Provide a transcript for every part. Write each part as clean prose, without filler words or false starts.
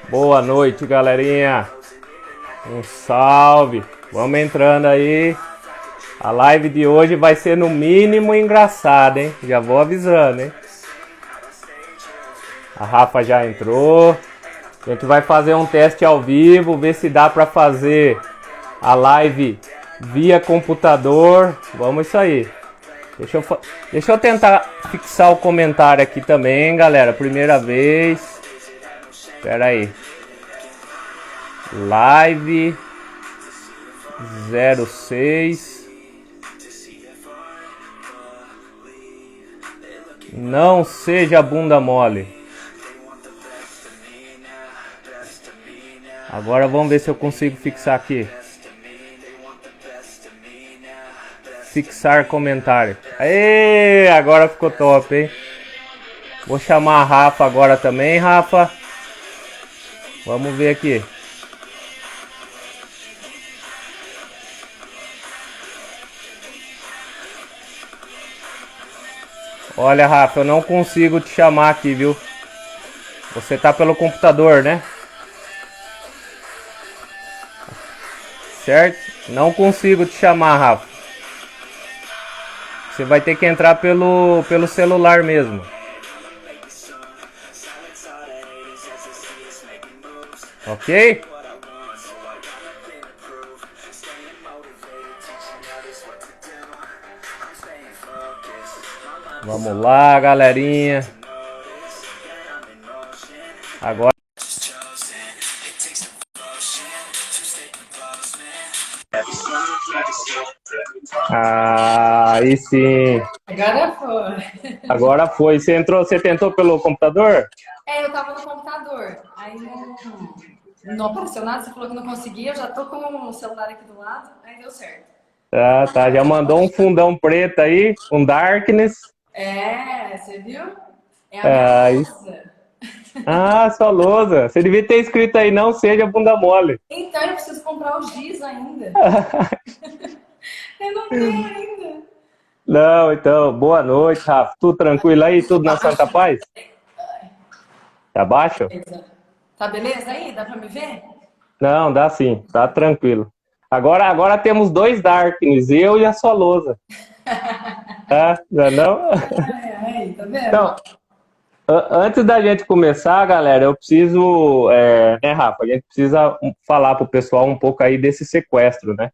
Boa noite, galerinha. Um salve. Vamos entrando aí. A live de hoje vai ser no mínimo engraçada, hein? Já vou avisando, hein? A Rafa já entrou. A gente vai fazer um teste ao vivo, ver se dá pra fazer a live via computador. Vamos isso aí. Deixa eu tentar fixar o comentário aqui também, galera. Primeira vez. Espera aí. Live 06. Não seja bunda mole. Agora vamos ver se eu consigo fixar aqui. Fixar comentário. Aê, agora ficou top, hein? Vou chamar a Rafa agora também, Rafa. Vamos ver aqui. Olha, Rafa, eu não consigo te chamar aqui, viu? Você tá pelo computador, né? Certo? Não consigo te chamar, Rafa. Você vai ter que entrar pelo celular mesmo. Ok? Vamos lá, galerinha. Agora. Aí sim. Agora foi. Agora foi. Você tentou pelo computador? Eu tava no computador. Aí não apareceu nada, você falou que não conseguia, eu já tô com o celular aqui do lado, aí deu certo. Tá. Já mandou um fundão preto aí, um darkness. Você viu? É a minha lousa. Sua lousa. Você devia ter escrito aí, não seja bunda mole. Então eu preciso comprar o giz ainda. Eu não tenho ainda. Não, então, boa noite, Rafa. Tudo tranquilo aí? Tudo na Santa Paz? Tá baixo? Tá beleza aí? Dá pra me ver? Não, dá sim, tá tranquilo. Agora temos dois Darkness, eu e a sua lousa. Não? Tá vendo? Então, antes da gente começar, galera, eu preciso, né, Rafa, a gente precisa falar pro pessoal um pouco aí desse sequestro, né?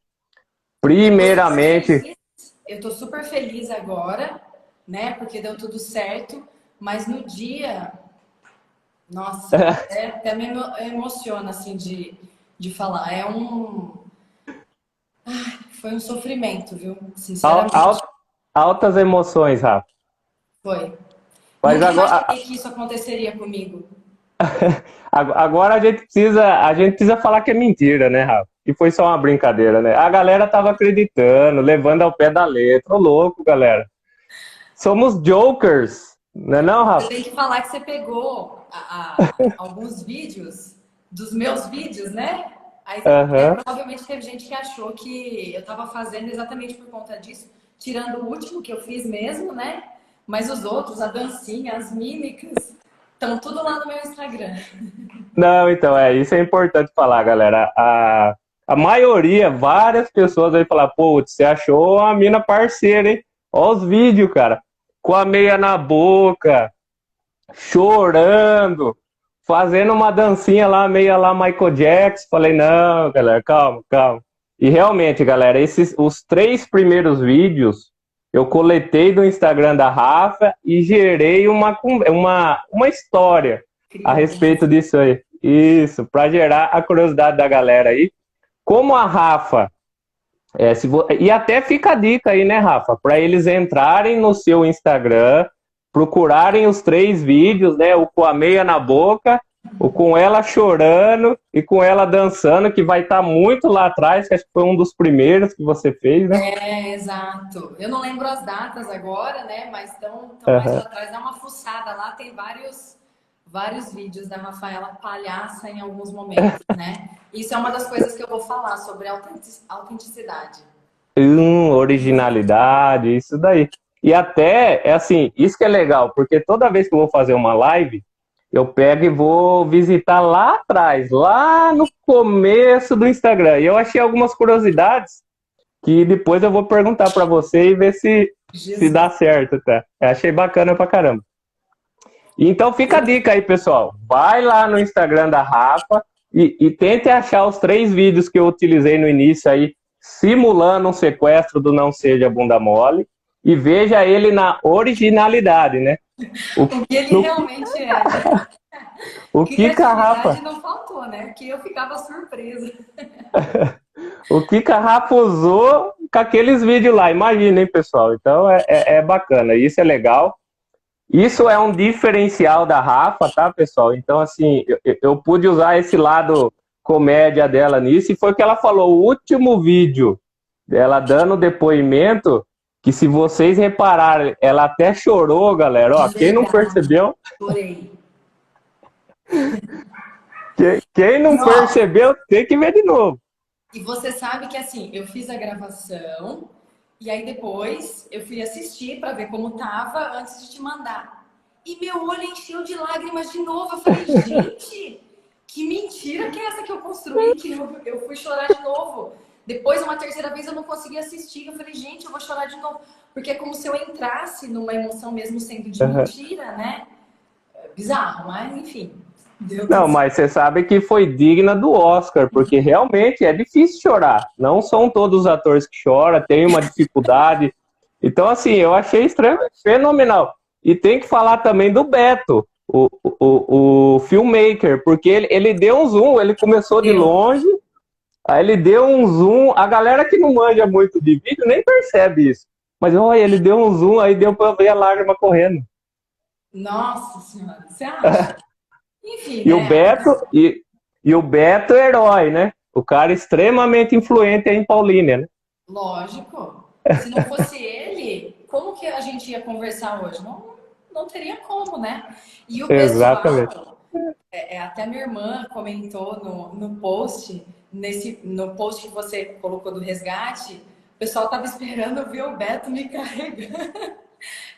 Primeiramente... Eu tô super feliz agora, né? Porque deu tudo certo, mas no dia... Nossa, até me emociona, assim, de falar. Foi um sofrimento, viu? Sinceramente. Altas emoções, Rafa. Foi. Mas Nunca agora, imaginei que isso aconteceria comigo. agora a gente precisa falar que é mentira, né, Rafa? Que foi só uma brincadeira, né? A galera tava acreditando, levando ao pé da letra. Ô, louco, galera. Somos jokers, não é não, Rafa? Você tem que falar que você pegou alguns vídeos dos meus vídeos, né? Aí provavelmente teve gente que achou que eu tava fazendo exatamente por conta disso, tirando o último que eu fiz mesmo, né? Mas os outros, a dancinha, as mímicas, estão tudo lá no meu Instagram. Não, então, isso é importante falar, galera. A maioria, várias pessoas aí falar, pô, você achou uma mina parceira, hein? Olha os vídeos, cara. Com a meia na boca, chorando, fazendo uma dancinha lá, meia lá Michael Jackson. Falei, não, galera, calma, calma. E realmente, galera, os 3 primeiros vídeos eu coletei do Instagram da Rafa e gerei uma história a respeito disso aí. Isso, para gerar a curiosidade da galera aí. Como a Rafa, e até fica a dica aí, né, Rafa? Para eles entrarem no seu Instagram, procurarem os 3 vídeos, né? O com a meia na boca, o com ela chorando e com ela dançando, que vai estar muito lá atrás, que acho que foi um dos primeiros que você fez, né? Exato. Eu não lembro as datas agora, né? Mas estão mais lá atrás. Dá uma fuçada lá, tem vários vídeos da Rafaela palhaça em alguns momentos, né? Isso é uma das coisas que eu vou falar sobre autenticidade. Originalidade, isso daí. E até, é assim, isso que é legal, porque toda vez que eu vou fazer uma live, eu pego e vou visitar lá atrás, lá no começo do Instagram. E eu achei algumas curiosidades que depois eu vou perguntar para você e ver se Jesus. dá certo, tá? Eu achei bacana pra caramba. Então fica a dica aí, pessoal. Vai lá no Instagram da Rafa e tente achar os 3 vídeos que eu utilizei no início aí, simulando um sequestro do Não Seja Bunda Mole, e veja ele na originalidade, né? O que ele No, realmente é, né? o que que a Criatividade Rafa, não faltou, né? Que eu ficava surpresa. o que que a Rafa usou com aqueles vídeos lá? Imagina, hein, pessoal? Então é bacana, isso é legal. Isso é um diferencial da Rafa, tá, pessoal? Então, assim, eu pude usar esse lado comédia dela nisso, e foi o que ela falou, o último vídeo dela dando depoimento, que se vocês repararem, ela até chorou, galera. Ó, De quem não verdade. percebeu, Chorei. quem não E ó, percebeu, tem que ver de novo. e você sabe que assim, eu fiz a gravação e aí depois eu fui assistir para ver como tava antes de te mandar. E meu olho encheu de lágrimas de novo. Eu falei, gente, que mentira que é essa que eu construí, que eu fui chorar de novo. Depois, uma terceira vez, eu não consegui assistir. Eu falei, gente, eu vou chorar de novo. Porque é como se eu entrasse numa emoção mesmo sendo de Uhum. mentira, né? É bizarro, mas enfim, deu tudo Não, certo. mas você sabe que foi digna do Oscar, porque realmente é difícil chorar. Não são todos os atores que choram, tem uma dificuldade. Então, assim, eu achei fenomenal. E tem que falar também do Beto, o filmmaker, porque ele deu um zoom, ele começou de Deu. longe, aí ele deu um zoom. A galera que não manja muito de vídeo nem percebe isso. Mas olha, ele deu um zoom, aí deu pra ver a lágrima correndo. Nossa Senhora, você acha? Enfim, E o né? Beto, e o Beto é herói, né? O cara extremamente influente aí em Paulínia, né? Lógico. Se não fosse ele, como que a gente ia conversar hoje? Não, não teria como, né? E o Exatamente. pessoal, até minha irmã comentou no post, no post que você colocou do resgate, o pessoal tava esperando ver o Beto me carregando.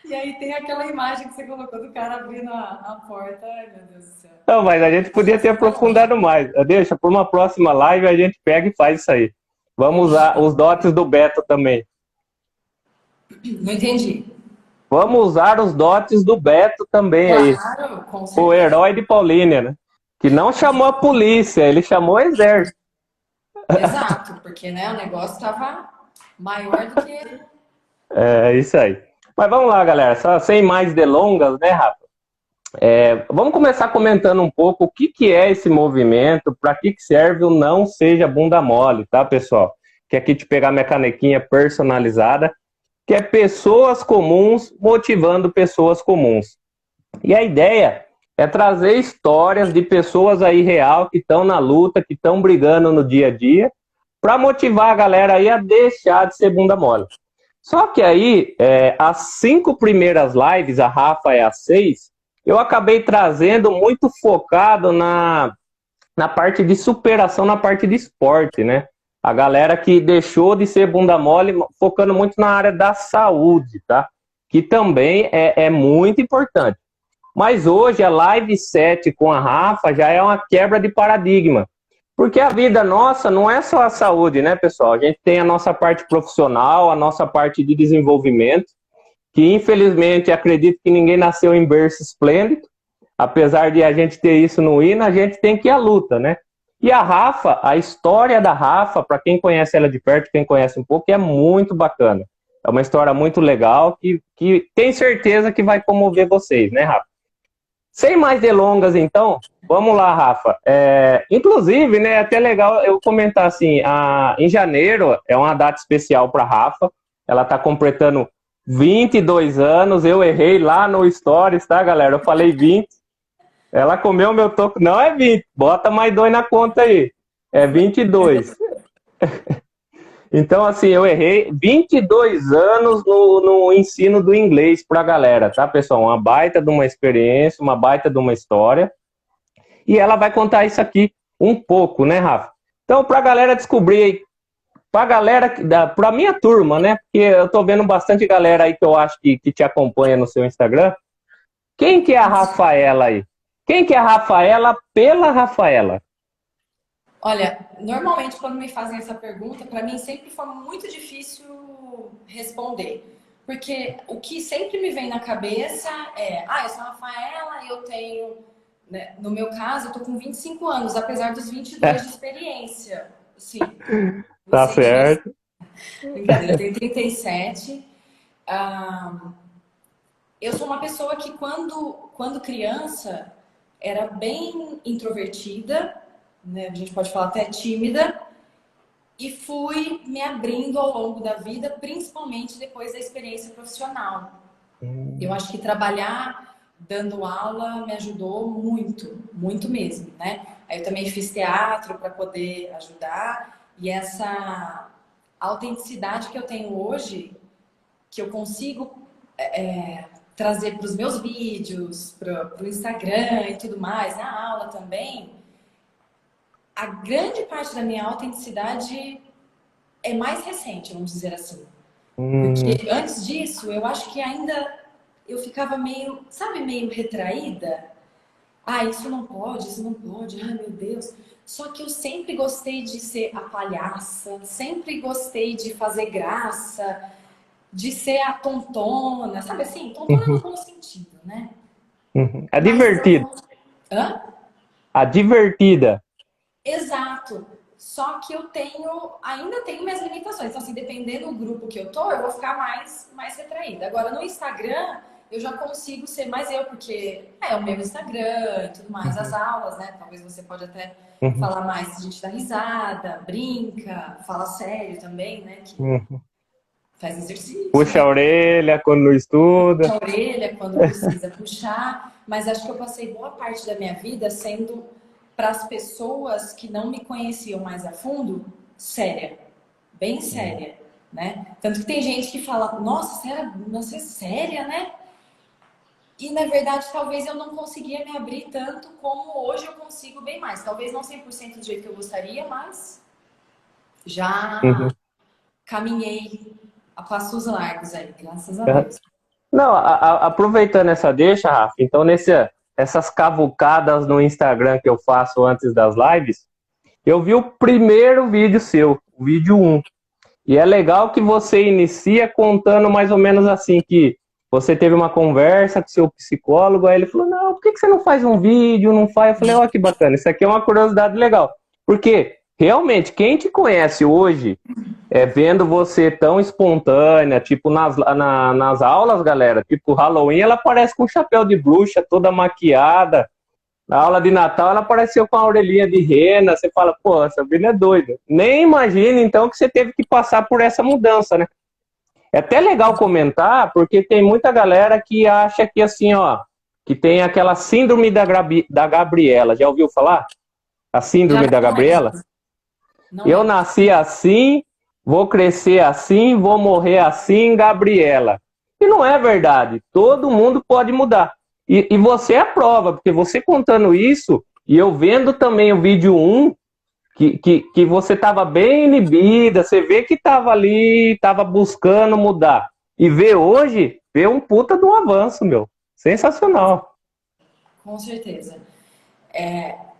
E aí tem aquela imagem que você colocou do cara abrindo a porta. Ai, meu Deus do céu. Não, mas a gente podia ter aprofundado mais. Deixa, por uma próxima live a gente pega e faz isso aí. Vamos usar os dotes do Beto também. Não entendi. Vamos usar os dotes do Beto também aí. Claro, com O certeza. herói de Paulínia, né? Que não chamou a polícia, ele chamou o exército. Exato, porque né, o negócio estava maior do que. É isso aí. Mas vamos lá, galera. Só sem mais delongas, né, Rafa? Vamos começar comentando um pouco o que é esse movimento, para que serve o Não Seja Bunda Mole, tá, pessoal? Que aqui te pegar minha canequinha personalizada, que é pessoas comuns motivando pessoas comuns. E a ideia é trazer histórias de pessoas aí real que estão na luta, que estão brigando no dia a dia, para motivar a galera aí a deixar de ser bunda mole. Só que aí, as 5 primeiras lives, a Rafa é a 6, eu acabei trazendo muito focado na parte de superação, na parte de esporte, né? A galera que deixou de ser bunda mole, focando muito na área da saúde, tá? Que também é muito importante. Mas hoje a live 7 com a Rafa já é uma quebra de paradigma. Porque a vida nossa não é só a saúde, né, pessoal? A gente tem a nossa parte profissional, a nossa parte de desenvolvimento, que infelizmente acredito que ninguém nasceu em berço esplêndido. Apesar de a gente ter isso no hino, a gente tem que ir à luta, né? E a Rafa, a história da Rafa, para quem conhece ela de perto, quem conhece um pouco, é muito bacana. É uma história muito legal que tem certeza que vai comover vocês, né, Rafa? Sem mais delongas, então, vamos lá, Rafa. Inclusive, né, é até legal eu comentar assim, em janeiro é uma data especial para a Rafa, ela está completando 22 anos, eu errei lá no Stories, tá, galera? Eu falei 20, ela comeu meu toco, não é 20, bota mais 2 na conta aí, é 22. Então, assim, eu errei 22 anos no ensino do inglês para a galera, tá, pessoal? Uma baita de uma experiência, uma baita de uma história. E ela vai contar isso aqui um pouco, né, Rafa? Então, para a galera descobrir pra galera, pra minha turma, né? Porque eu tô vendo bastante galera aí que eu acho que te acompanha no seu Instagram. Quem que é a Rafaela aí? Quem que é a Rafaela pela Rafaela? Olha, normalmente quando me fazem essa pergunta, para mim sempre foi muito difícil responder. Porque o que sempre me vem na cabeça é, eu sou a Rafaela e eu tenho, né, no meu caso, eu tô com 25 anos, apesar dos 22 de experiência. Sim, Tá você diz. certo. Brincadeira, eu tenho 37. Ah, eu sou uma pessoa que quando criança era bem introvertida, né? A gente pode falar até tímida, e fui me abrindo ao longo da vida, principalmente depois da experiência profissional. Eu acho que trabalhar dando aula me ajudou muito, muito mesmo, né? Aí eu também fiz teatro para poder ajudar, e essa autenticidade que eu tenho hoje, que eu consigo trazer para os meus vídeos, para o Instagram e tudo mais, na aula também, a grande parte da minha autenticidade é mais recente, vamos dizer assim. Hum, Porque antes disso, eu acho que ainda eu ficava meio, sabe, meio retraída. Ah, isso não pode, ai meu Deus. Só que eu sempre gostei de ser a palhaça, sempre gostei de fazer graça, de ser a tontona, sabe assim? Tontona no bom sentido, né? A Mas divertida. hã? A divertida. Exato. Só que eu ainda tenho minhas limitações. Então, assim, dependendo do grupo que eu tô, eu vou ficar mais retraída. Agora, no Instagram, eu já consigo ser mais eu, porque é o meu Instagram e tudo mais, as aulas, né? Talvez você pode até Uhum, falar mais, a gente dá risada, brinca, fala sério também, né? Que uhum. faz exercício, Puxa a né? orelha quando não estuda. Puxa a orelha quando precisa puxar, mas acho que eu passei boa parte da minha vida sendo, para as pessoas que não me conheciam mais a fundo, séria, bem séria, né? Tanto que tem gente que fala, nossa, você é séria, né? E na verdade, talvez eu não conseguia me abrir tanto como hoje eu consigo bem mais. Talvez não 100% do jeito que eu gostaria, mas já Uhum. caminhei a passos largos aí, graças a Deus. Não, aproveitando essa deixa, Rafa, então essas cavucadas no Instagram que eu faço antes das lives, eu vi o primeiro vídeo seu, o vídeo um. E é legal que você inicia contando mais ou menos assim, que você teve uma conversa com seu psicólogo, aí ele falou, não, por que você não faz um vídeo, não faz? Eu falei, ó, que bacana, isso aqui é uma curiosidade legal. Porque, realmente, quem te conhece hoje, vendo você tão espontânea, tipo nas aulas, galera, tipo Halloween, ela aparece com chapéu de bruxa, toda maquiada. Na aula de Natal, ela apareceu com a orelhinha de rena. Você fala, pô, essa Sabrina é doida. Nem imagina, então, que você teve que passar por essa mudança, né? É até legal comentar, porque tem muita galera que acha que, assim, ó, que tem aquela síndrome da Gabriela. Já ouviu falar? A Já síndrome da não lembro, Gabriela? não Eu lembro. nasci assim, vou crescer assim, vou morrer assim, Gabriela. E não é verdade. Todo mundo pode mudar. E você é a prova, porque você contando isso, e eu vendo também o vídeo um que você estava bem inibida, você vê que estava ali, estava buscando mudar. E vê hoje, vê um puta de um avanço, meu. Sensacional. Com certeza.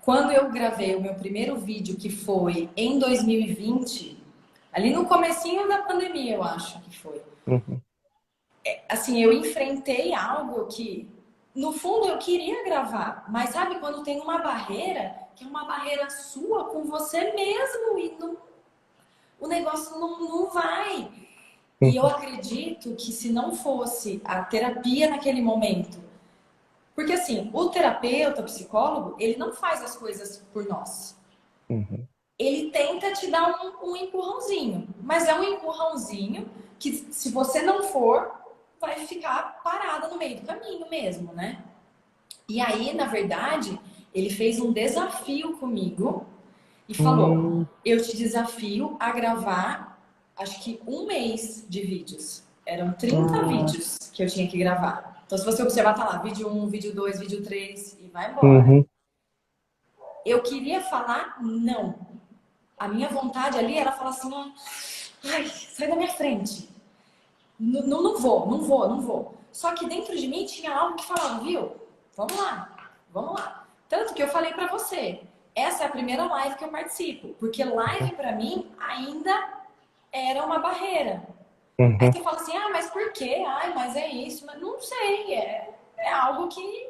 Quando eu gravei o meu primeiro vídeo, que foi em 2020, ali no comecinho da pandemia, eu acho que foi. Uhum. Assim, eu enfrentei algo que, no fundo, eu queria gravar, mas sabe quando tem uma barreira, que é uma barreira sua com você mesmo e o negócio não vai. E eu acredito que se não fosse a terapia naquele momento, porque assim, o terapeuta, o psicólogo, ele não faz as coisas por nós. Uhum. Ele tenta te dar um empurrãozinho, mas é um empurrãozinho que, se você não for, vai ficar parada no meio do caminho mesmo, né? E aí, na verdade, ele fez um desafio comigo e falou: Uhum. eu te desafio a gravar, acho que um mês de vídeos. Eram 30 vídeos que eu tinha que gravar. Então, se você observar, tá lá, vídeo um, vídeo 2, vídeo 3 e vai embora. Uhum. Eu queria falar não. A minha vontade ali era falar assim, ai, sai da minha frente. Não vou, não vou, não vou. Só que dentro de mim tinha algo que falava, viu? Vamos lá, vamos lá. Tanto que eu falei pra você, essa é a primeira live que eu participo, porque live pra mim ainda era uma barreira. Aí Uhum. você fala assim, mas por quê? Ai, mas é isso. Mas não sei, é algo que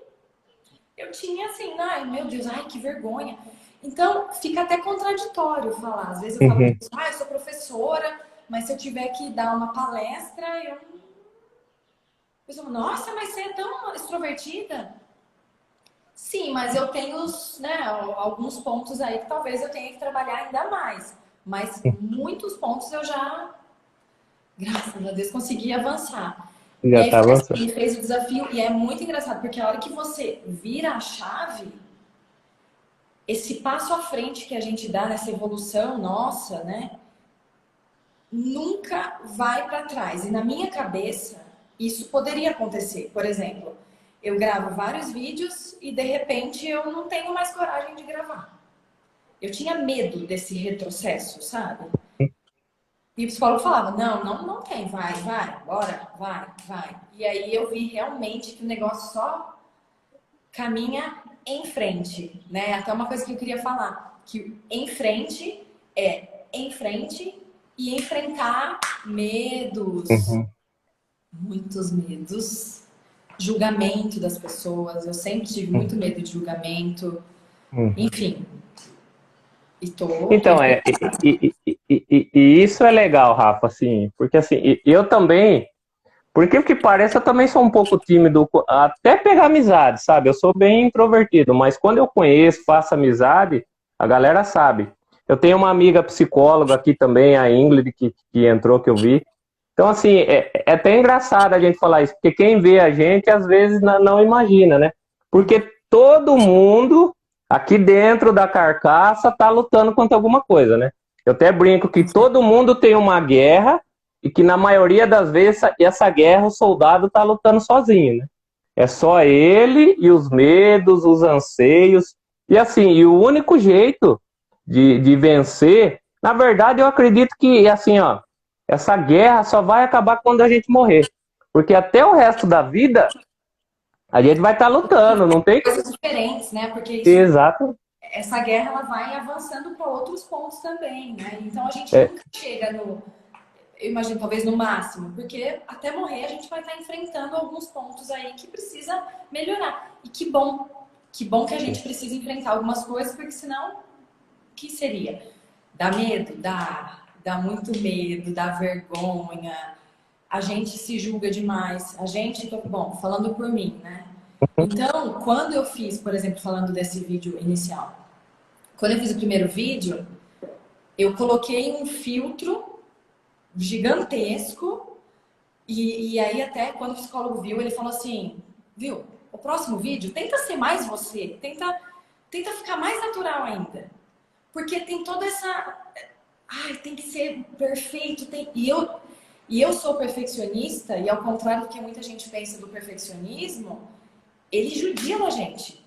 eu tinha assim, ai, meu Deus, ai, que vergonha. Então, fica até contraditório falar. Às vezes eu falo, Uhum. eu sou professora, mas se eu tiver que dar uma palestra, eu falo, nossa, mas você é tão extrovertida. Sim, mas eu tenho, né, alguns pontos aí que talvez eu tenha que trabalhar ainda mais. Mas muitos pontos eu já, graças a Deus, consegui avançar. E Já aí tá foi assim, avançando. ele fez o desafio e é muito engraçado, porque a hora que você vira a chave, esse passo à frente que a gente dá nessa evolução nossa, né, nunca vai para trás. E na minha cabeça, isso poderia acontecer. Por exemplo, eu gravo vários vídeos e de repente eu não tenho mais coragem de gravar. Eu tinha medo desse retrocesso, sabe? E o psicólogo falava: não tem, vai, bora, vai. E aí eu vi realmente que o negócio só caminha em frente, né? Até uma coisa que eu queria falar, que em frente é em frente e enfrentar medos, Uhum. muitos medos, julgamento das pessoas. Eu sempre tive muito Uhum. medo de julgamento, Uhum. enfim. E tô Então, e isso é legal, Rafa, assim, porque assim, eu também, por incrível que pareça, eu também sou um pouco tímido, até pegar amizade, sabe? Eu sou bem introvertido, mas quando eu conheço, faço amizade, a galera sabe. Eu tenho uma amiga psicóloga aqui também, a Ingrid, que entrou, que eu vi. Então, assim, é até engraçado a gente falar isso, porque quem vê a gente, às vezes, não imagina, né? Porque todo mundo aqui dentro da carcaça tá lutando contra alguma coisa, né? Eu até brinco que todo mundo tem uma guerra e que na maioria das vezes essa guerra o soldado tá lutando sozinho, né? É só ele e os medos, os anseios. E assim, e o único jeito de vencer, na verdade, eu acredito que, assim, ó, essa guerra só vai acabar quando a gente morrer. Porque até o resto da vida, a gente vai estar lutando, não tem? coisas diferentes, né? Porque isso, Exato. essa guerra ela vai avançando para outros pontos também, né? Então a gente É, nunca chega no, eu imagino, talvez no máximo, porque até morrer a gente vai estar enfrentando alguns pontos aí que precisa melhorar. E que bom que a gente precisa enfrentar algumas coisas, porque senão, o que seria? Dá medo? Dá muito medo, dá vergonha, a gente se julga demais, a gente, bom, falando por mim, né? Então, quando eu fiz, por exemplo, falando desse vídeo inicial, quando eu fiz o primeiro vídeo, eu coloquei um filtro gigantesco. E aí até quando o psicólogo viu, ele falou assim, viu, o próximo vídeo tenta ser mais você, tenta ficar mais natural ainda. Porque tem toda essa, ai, tem que ser perfeito, e eu sou perfeccionista, e ao contrário do que muita gente pensa do perfeccionismo, ele judia a gente.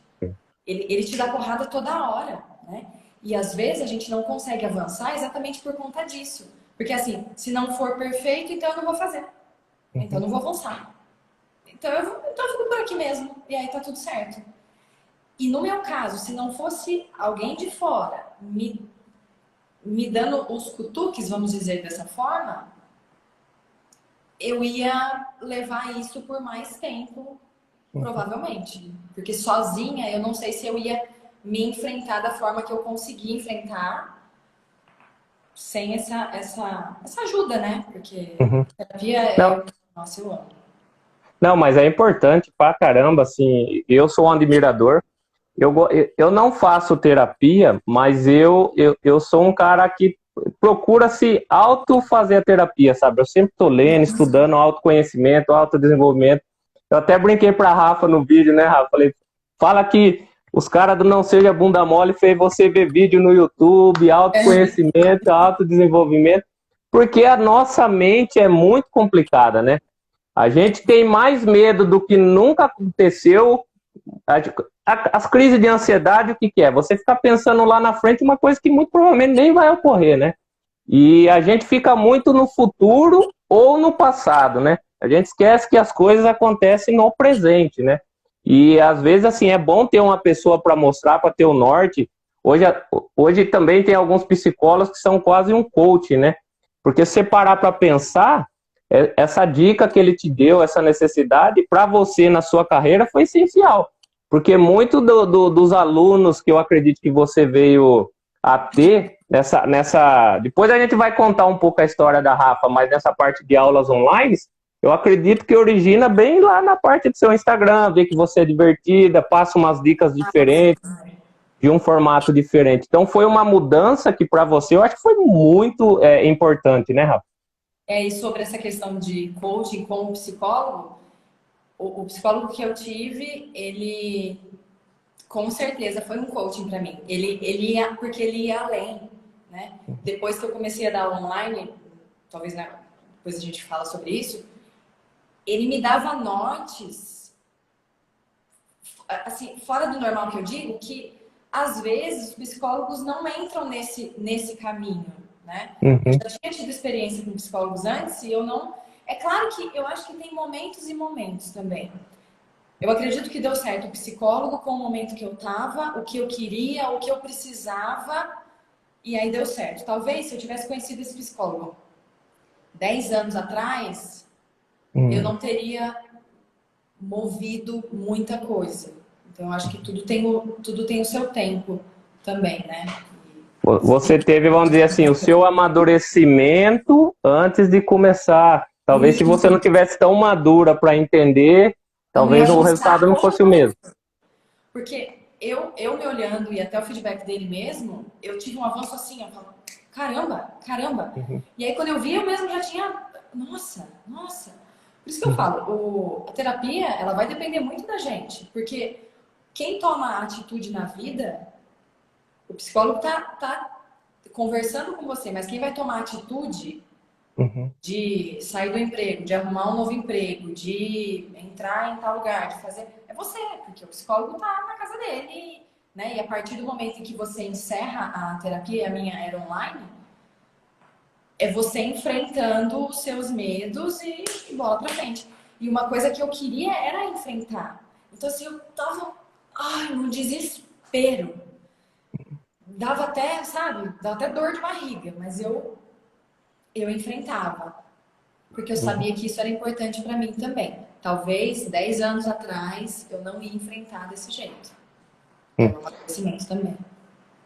Ele te dá porrada toda hora, né? E às vezes a gente não consegue avançar exatamente por conta disso. Porque assim, se não for perfeito, então eu não vou fazer. Então eu não vou avançar. Então eu fico por aqui mesmo. E aí tá tudo certo. E no meu caso, se não fosse alguém de fora me dando os cutuques, vamos dizer dessa forma, eu ia levar isso por mais tempo, provavelmente. Porque sozinha eu não sei se eu ia me enfrentar da forma que eu consegui enfrentar sem essa ajuda, né? Porque uhum. terapia Não, nossa, eu amo. não, mas é importante pra caramba, assim, eu sou um admirador. Eu não faço terapia, mas eu sou um cara que procura se auto fazer a terapia, sabe? Eu sempre estou lendo, estudando autoconhecimento, autodesenvolvimento. Eu até brinquei pra Rafa no vídeo, né, Rafa? Falei, fala que os caras do Não Seja Bunda Mole fez você ver vídeo no YouTube, autoconhecimento, autodesenvolvimento, porque a nossa mente é muito complicada, né? A gente tem mais medo do que nunca aconteceu. as crises de ansiedade, o que que é? Você ficar pensando lá na frente uma coisa que muito provavelmente nem vai ocorrer, né? E a gente fica muito no futuro ou no passado, né? A gente esquece que as coisas acontecem no presente, né? E às vezes, assim, é bom ter uma pessoa para mostrar, para ter o norte. Hoje, hoje também tem alguns psicólogos que são quase um coach, né? Porque se você parar para pensar, essa dica que ele te deu, essa necessidade, para você na sua carreira foi essencial. Porque muito dos alunos que eu acredito que você veio a ter nessa. Depois a gente vai contar um pouco a história da Rafa, mas nessa parte de aulas online, eu acredito que origina bem lá na parte do seu Instagram, ver que você é divertida, passa umas dicas diferentes, de um formato diferente. Então foi uma mudança que para você eu acho que foi muito importante, né, Rafa? E sobre essa questão de coaching com o psicólogo, o psicólogo que eu tive, ele com certeza foi um coaching para mim. Ele ia, porque ele ia além, né? Depois que eu comecei a dar online, talvez né, depois a gente fala sobre isso, ele me dava nortes, assim, fora do normal que eu digo, que às vezes os psicólogos não entram nesse caminho, né? Eu Uhum. já tinha tido experiência com psicólogos antes e eu não... É claro que eu acho que tem momentos e momentos também. Eu acredito que deu certo o psicólogo com o momento que eu tava, o que eu queria, o que eu precisava, e aí deu certo. Talvez se eu tivesse conhecido esse psicólogo 10 anos atrás, eu não teria movido muita coisa. Então, eu acho que tudo tem o seu tempo também, né? Você teve, vamos dizer assim, o seu amadurecimento antes de começar. Talvez se você não tivesse tão madura para entender, Eu não ia talvez o resultado ajustar não fosse o mesmo. porque eu me olhando e até o feedback dele mesmo, eu tive um avanço assim, eu falo, caramba, caramba. Uhum. E aí quando eu vi, eu mesmo já tinha, nossa, nossa. Por isso que eu Uhum. falo, a terapia, ela vai depender muito da gente, porque quem toma a atitude na vida, o psicólogo tá conversando com você, mas quem vai tomar a atitude Uhum. de sair do emprego, de arrumar um novo emprego, de entrar em tal lugar, de fazer. É você, porque o psicólogo tá na casa dele, né? E a partir do momento em que você encerra a terapia, a minha era online, é você enfrentando os seus medos e bola pra frente. E uma coisa que eu queria era enfrentar. Então, assim, eu tava, num desespero. Dava até, sabe, dava até dor de barriga, mas eu enfrentava. Porque eu Uhum. sabia que isso era importante para mim também. Talvez 10 anos atrás eu não ia enfrentar desse jeito. É um acontecimento também.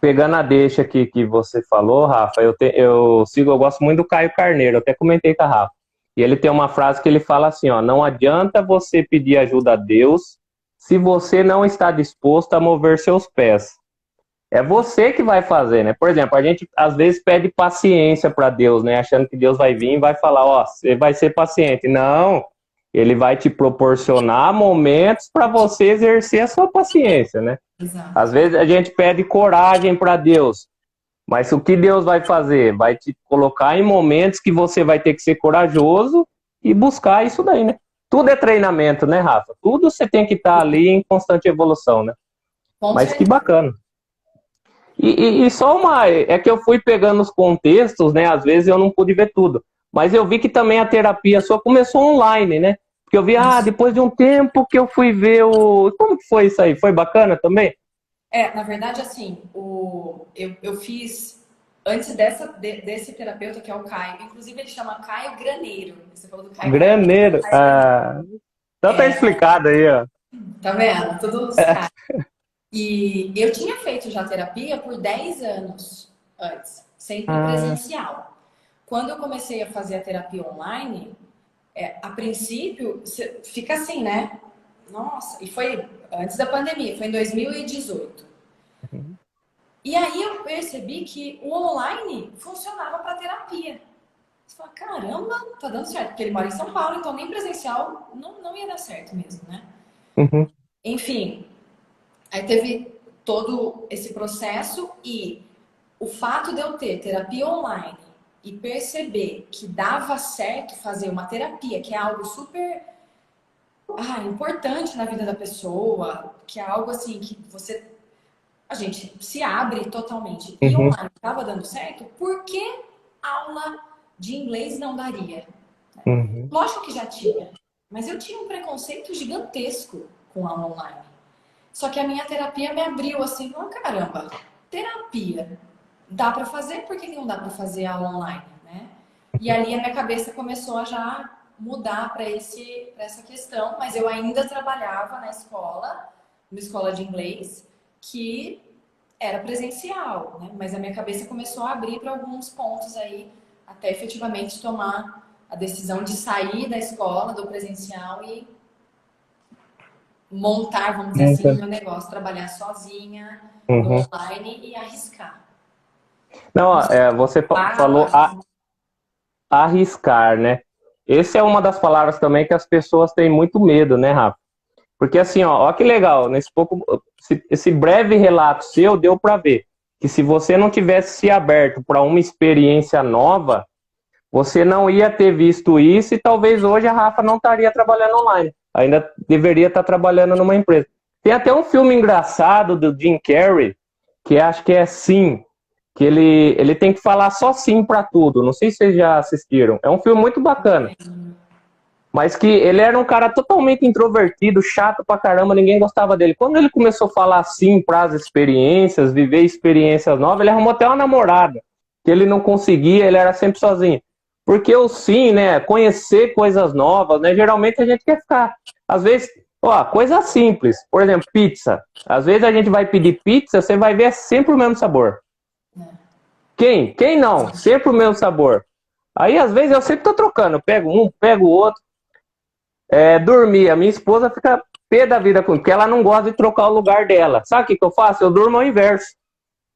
Pegando a deixa que você falou, Rafa, eu gosto muito do Caio Carneiro, eu até comentei com a Rafa. E ele tem uma frase que ele fala assim, ó, não adianta você pedir ajuda a Deus se você não está disposto a mover seus pés. É você que vai fazer, né? Por exemplo, a gente às vezes pede paciência para Deus, né? Achando que Deus vai vir e vai falar, ó, você vai ser paciente. Não, ele vai te proporcionar momentos para você exercer a sua paciência, né? Exato. Às vezes a gente pede coragem para Deus, mas o que Deus vai fazer? Vai te colocar em momentos que você vai ter que ser corajoso e buscar isso daí, né? Tudo é treinamento, né, Rafa? Tudo você tem que estar ali em constante evolução, né? Com Mas que certeza. bacana. E só uma. É que eu fui pegando os contextos, né? Às vezes eu não pude ver tudo. Mas eu vi que também a terapia sua começou online, né? Porque eu vi, Isso. depois de um tempo que eu fui ver o. Como que foi isso aí? Foi bacana também? Na verdade, assim, eu fiz antes desse terapeuta que é o Caio, inclusive ele chama Caio Graneiro. Você falou do Caio Carneiro. Graneiro. Então tá explicado aí, ó. Tá vendo? Todos os caras. E eu tinha feito já terapia por 10 anos antes, sempre Ah, presencial. Quando eu comecei a fazer a terapia online, a princípio, fica assim, né? Nossa, e foi antes da pandemia, foi em 2018. E aí eu percebi que o online funcionava para terapia. Você fala, caramba, tá dando certo, porque ele mora em São Paulo, então nem presencial não ia dar certo mesmo, né? uhum, Enfim, aí teve todo esse processo e o fato de eu ter terapia online e perceber que dava certo fazer uma terapia, que é algo super importante na vida da pessoa, que é algo assim que a gente se abre totalmente. E Uhum, online estava dando certo, por que aula de inglês não daria? uhum, Lógico que já tinha, mas eu tinha um preconceito gigantesco com aula online. Só que a minha terapia me abriu assim, oh, caramba, terapia dá para fazer, por que não dá para fazer aula online, né? E ali a minha cabeça começou a já mudar para essa questão, mas eu ainda trabalhava na escola, numa escola de inglês, que era presencial, né? Mas a minha cabeça começou a abrir para alguns pontos aí, até efetivamente tomar a decisão de sair da escola, do presencial e montar, vamos dizer assim, o uhum, meu negócio, trabalhar sozinha no uhum. online e arriscar. Não, Não ó, sei, você falou palavras. arriscar, né? Essa é uma das palavras também que as pessoas têm muito medo, né, Rafa? Porque assim, ó que legal, esse breve relato seu deu para ver que se você não tivesse se aberto para uma experiência nova, você não ia ter visto isso e talvez hoje a Rafa não estaria trabalhando online. Ainda deveria estar trabalhando numa empresa. Tem até um filme engraçado do Jim Carrey, que acho que é Sim, que ele tem que falar só sim para tudo. Não sei se vocês já assistiram. É um filme muito bacana. Mas que ele era um cara totalmente introvertido, chato pra caramba, ninguém gostava dele. Quando ele começou a falar sim para as experiências, viver experiências novas, ele arrumou até uma namorada, que ele não conseguia, ele era sempre sozinho. Porque o sim, né, conhecer coisas novas, né, geralmente a gente quer ficar, às vezes, ó, coisa simples, por exemplo, pizza. Às vezes a gente vai pedir pizza, você vai ver é sempre o mesmo sabor. Quem? Quem não? Sempre o mesmo sabor. Aí, às vezes, eu sempre tô trocando. Pego um, pego o outro. Dormir. A minha esposa fica pé da vida comigo, porque ela não gosta de trocar o lugar dela. Sabe o que eu faço? Eu durmo ao inverso.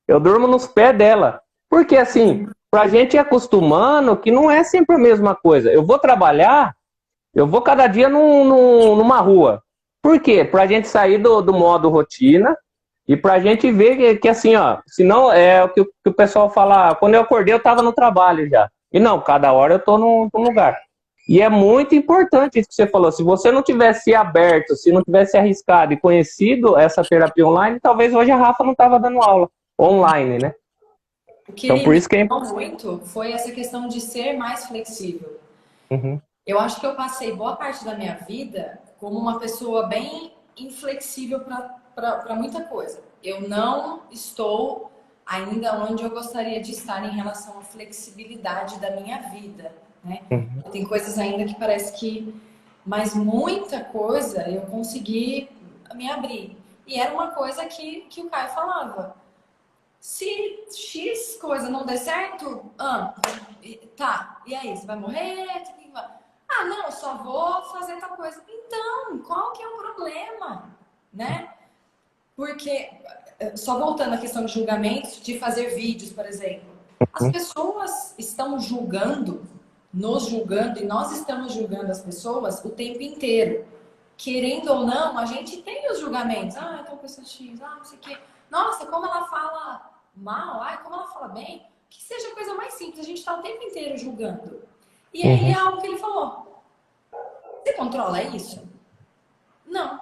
Eu durmo nos pés dela. Porque assim, pra gente ir acostumando que não é sempre a mesma coisa. Eu vou trabalhar, eu vou cada dia numa rua. Por quê? Pra gente sair do modo rotina e pra gente ver que assim, ó, senão é o que o pessoal fala, quando eu acordei eu tava no trabalho já. E não, cada hora eu tô num lugar. E é muito importante isso que você falou. Se você não tivesse aberto, se não tivesse arriscado e conhecido essa terapia online, talvez hoje a Rafa não estava dando aula online, né? O que Então, ele por me isso que é. ensinou muito foi essa questão de ser mais flexível. Uhum, Eu acho que eu passei boa parte da minha vida como uma pessoa bem inflexível para muita coisa. Eu não estou ainda onde eu gostaria de estar em relação à flexibilidade da minha vida, né? uhum, Tem coisas ainda que parece que, mas muita coisa eu consegui me abrir. E era uma coisa que o Caio falava. Se X coisa não der certo, tá, e aí, você vai morrer? Ah, não, eu só vou fazer tal coisa. Então, qual que é o problema, né? Porque, só voltando à questão de julgamentos, de fazer vídeos, por exemplo, as uhum, pessoas estão julgando, nos julgando, e nós estamos julgando as pessoas o tempo inteiro. Querendo ou não, a gente tem os julgamentos. Ah, então pessoa X, não sei o quê. Nossa, como ela fala mal, ai, como ela fala bem. Que seja a coisa mais simples, a gente está o tempo inteiro julgando. E aí é uhum, algo que ele falou. Você controla isso? Não.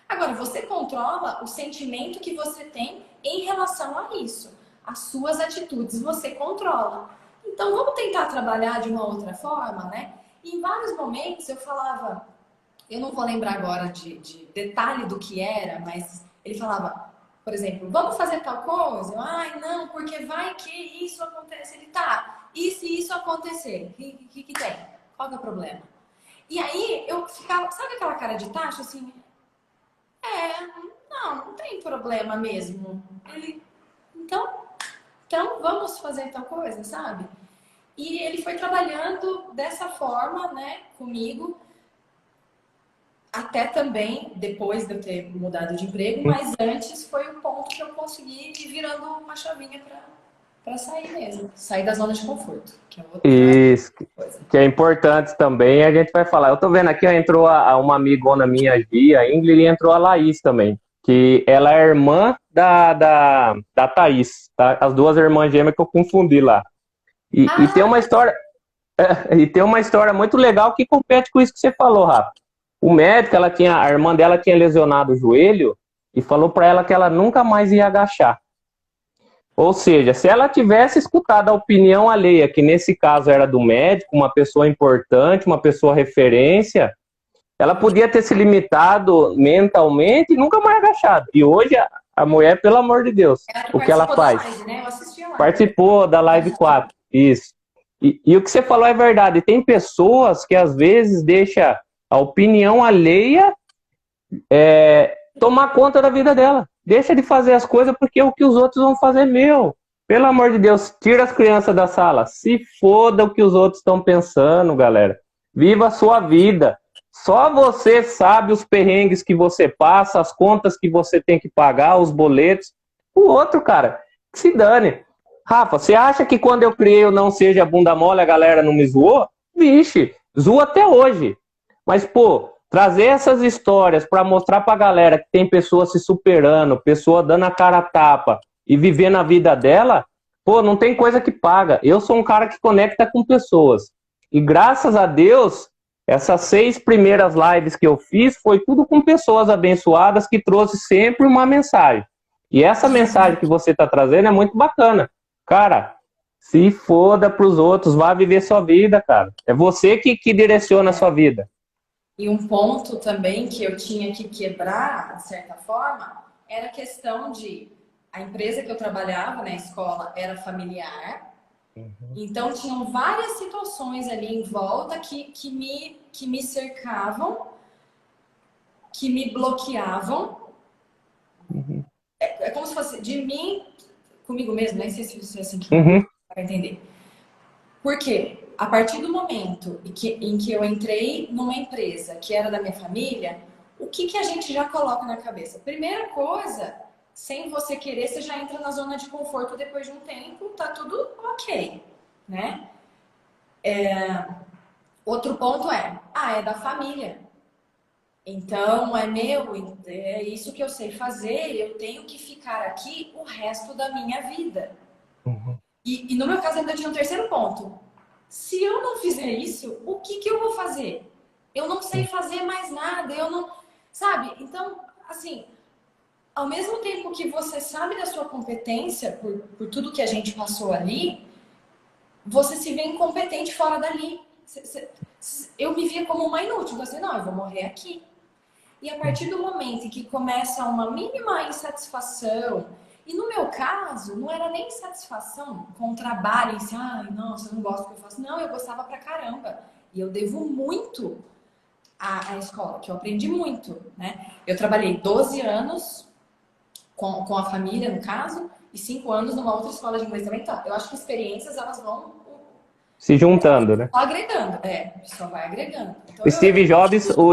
Agora, você controla o sentimento que você tem em relação a isso. As suas atitudes você controla. Então, vamos tentar trabalhar de uma outra forma, né? E em vários momentos eu falava, eu não vou lembrar agora de detalhe do que era, mas ele falava, por exemplo, vamos fazer tal coisa? Ai, não, porque vai que isso acontece. Ele tá, e se isso acontecer? O que tem? Qual que é o problema? E aí eu ficava, sabe aquela cara de tacho assim? É, não tem problema mesmo. Ele, então, então vamos fazer tal coisa, sabe? E ele foi trabalhando dessa forma, né, comigo, até também depois de eu ter mudado de emprego, uhum. mas antes foi o ponto que eu consegui ir virando uma chavinha para sair mesmo, sair da zona de conforto, que é outra Isso, coisa. que é importante também, a gente vai falar. Eu tô vendo aqui, ó, entrou uma amigona minha, a Ingrid, e entrou a Laís também, que ela é irmã da Thaís, tá? As duas irmãs gêmeas que eu confundi lá. E tem Ah, uma história, e tem uma história muito legal que compete com isso que você falou, Rafa. O médico, a irmã dela tinha lesionado o joelho e falou para ela que ela nunca mais ia agachar. Ou seja, se ela tivesse escutado a opinião alheia, que nesse caso era do médico, uma pessoa importante, uma pessoa referência, ela podia ter se limitado mentalmente e nunca mais agachado. E hoje a mulher, pelo amor de Deus, o que ela faz? Live, né? Eu assisti a live. Participou da Live 4, isso. E o que você falou é verdade. Tem pessoas que às vezes deixam a opinião alheia tomar conta da vida dela. Deixa de fazer as coisas porque o que os outros vão fazer, meu. Pelo amor de Deus, tira as crianças da sala. Se foda o que os outros estão pensando, galera. Viva a sua vida. Só você sabe os perrengues que você passa, as contas que você tem que pagar, os boletos. O outro, cara, que se dane. Rafa, você acha que quando eu criei o Não Seja Bunda Mole a galera não me zoou? Vixe, zoa até hoje. Mas, pô, trazer essas histórias para mostrar pra galera que tem pessoa se superando, pessoa dando a cara a tapa e vivendo a vida dela, pô, não tem coisa que paga. Eu sou um cara que conecta com pessoas. E graças a Deus, essas 6 primeiras lives que eu fiz foi tudo com pessoas abençoadas que trouxe sempre uma mensagem. E essa mensagem que você está trazendo é muito bacana. Cara, se foda pros outros, vá viver sua vida, cara. É você que direciona a sua vida. E um ponto também que eu tinha que quebrar, de certa forma, era a questão de a empresa que eu trabalhava na escola era familiar. Então, tinham várias situações ali em volta que me cercavam, que me bloqueavam. É como se fosse de mim, comigo mesmo, nem sei se você é assim que vai entender. Por quê? A partir do momento em que eu entrei numa empresa que era da minha família, o que a gente já coloca na cabeça? Primeira coisa, sem você querer, você já entra na zona de conforto depois de um tempo, tá tudo ok, né? Outro ponto é da família. Então, é meu, é isso que eu sei fazer, eu tenho que ficar aqui o resto da minha vida. E no meu caso ainda tinha um terceiro ponto. Se eu não fizer isso, o que eu vou fazer? Eu não sei fazer mais nada, eu não... Sabe? Então, assim, ao mesmo tempo que você sabe da sua competência por tudo que a gente passou ali, você se vê incompetente fora dali. Eu me via como uma inútil. Você, não, eu vou morrer aqui. E a partir do momento em que começa uma mínima insatisfação, e no meu caso, não era nem insatisfação com o trabalho em si, nossa, eu não gosto do que eu faço. Não, eu gostava pra caramba. E eu devo muito à escola, que eu aprendi muito, né? Eu trabalhei 12 anos com a família, no caso, e 5 anos numa outra escola de inglês também. Então, eu acho que experiências, elas vão se juntando, né? Agregando, só vai agregando. Então, o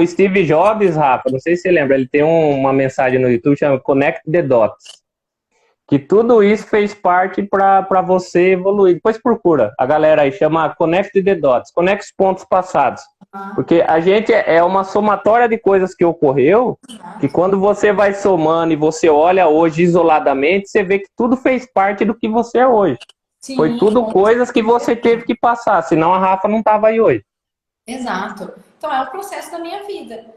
Steve Jobs, Rafa, não sei se você lembra, ele tem uma mensagem no YouTube chamada Connect the Dots. Que tudo isso fez parte para você evoluir. Depois procura. A galera aí chama Connect the Dots. Conecta os pontos passados. Porque a gente é uma somatória de coisas que ocorreu, que quando você vai somando e você olha hoje isoladamente, você vê que tudo fez parte do que você é hoje. Sim, foi tudo coisas que você teve que passar, senão a Rafa não estava aí hoje. Exato. Então é o processo da minha vida.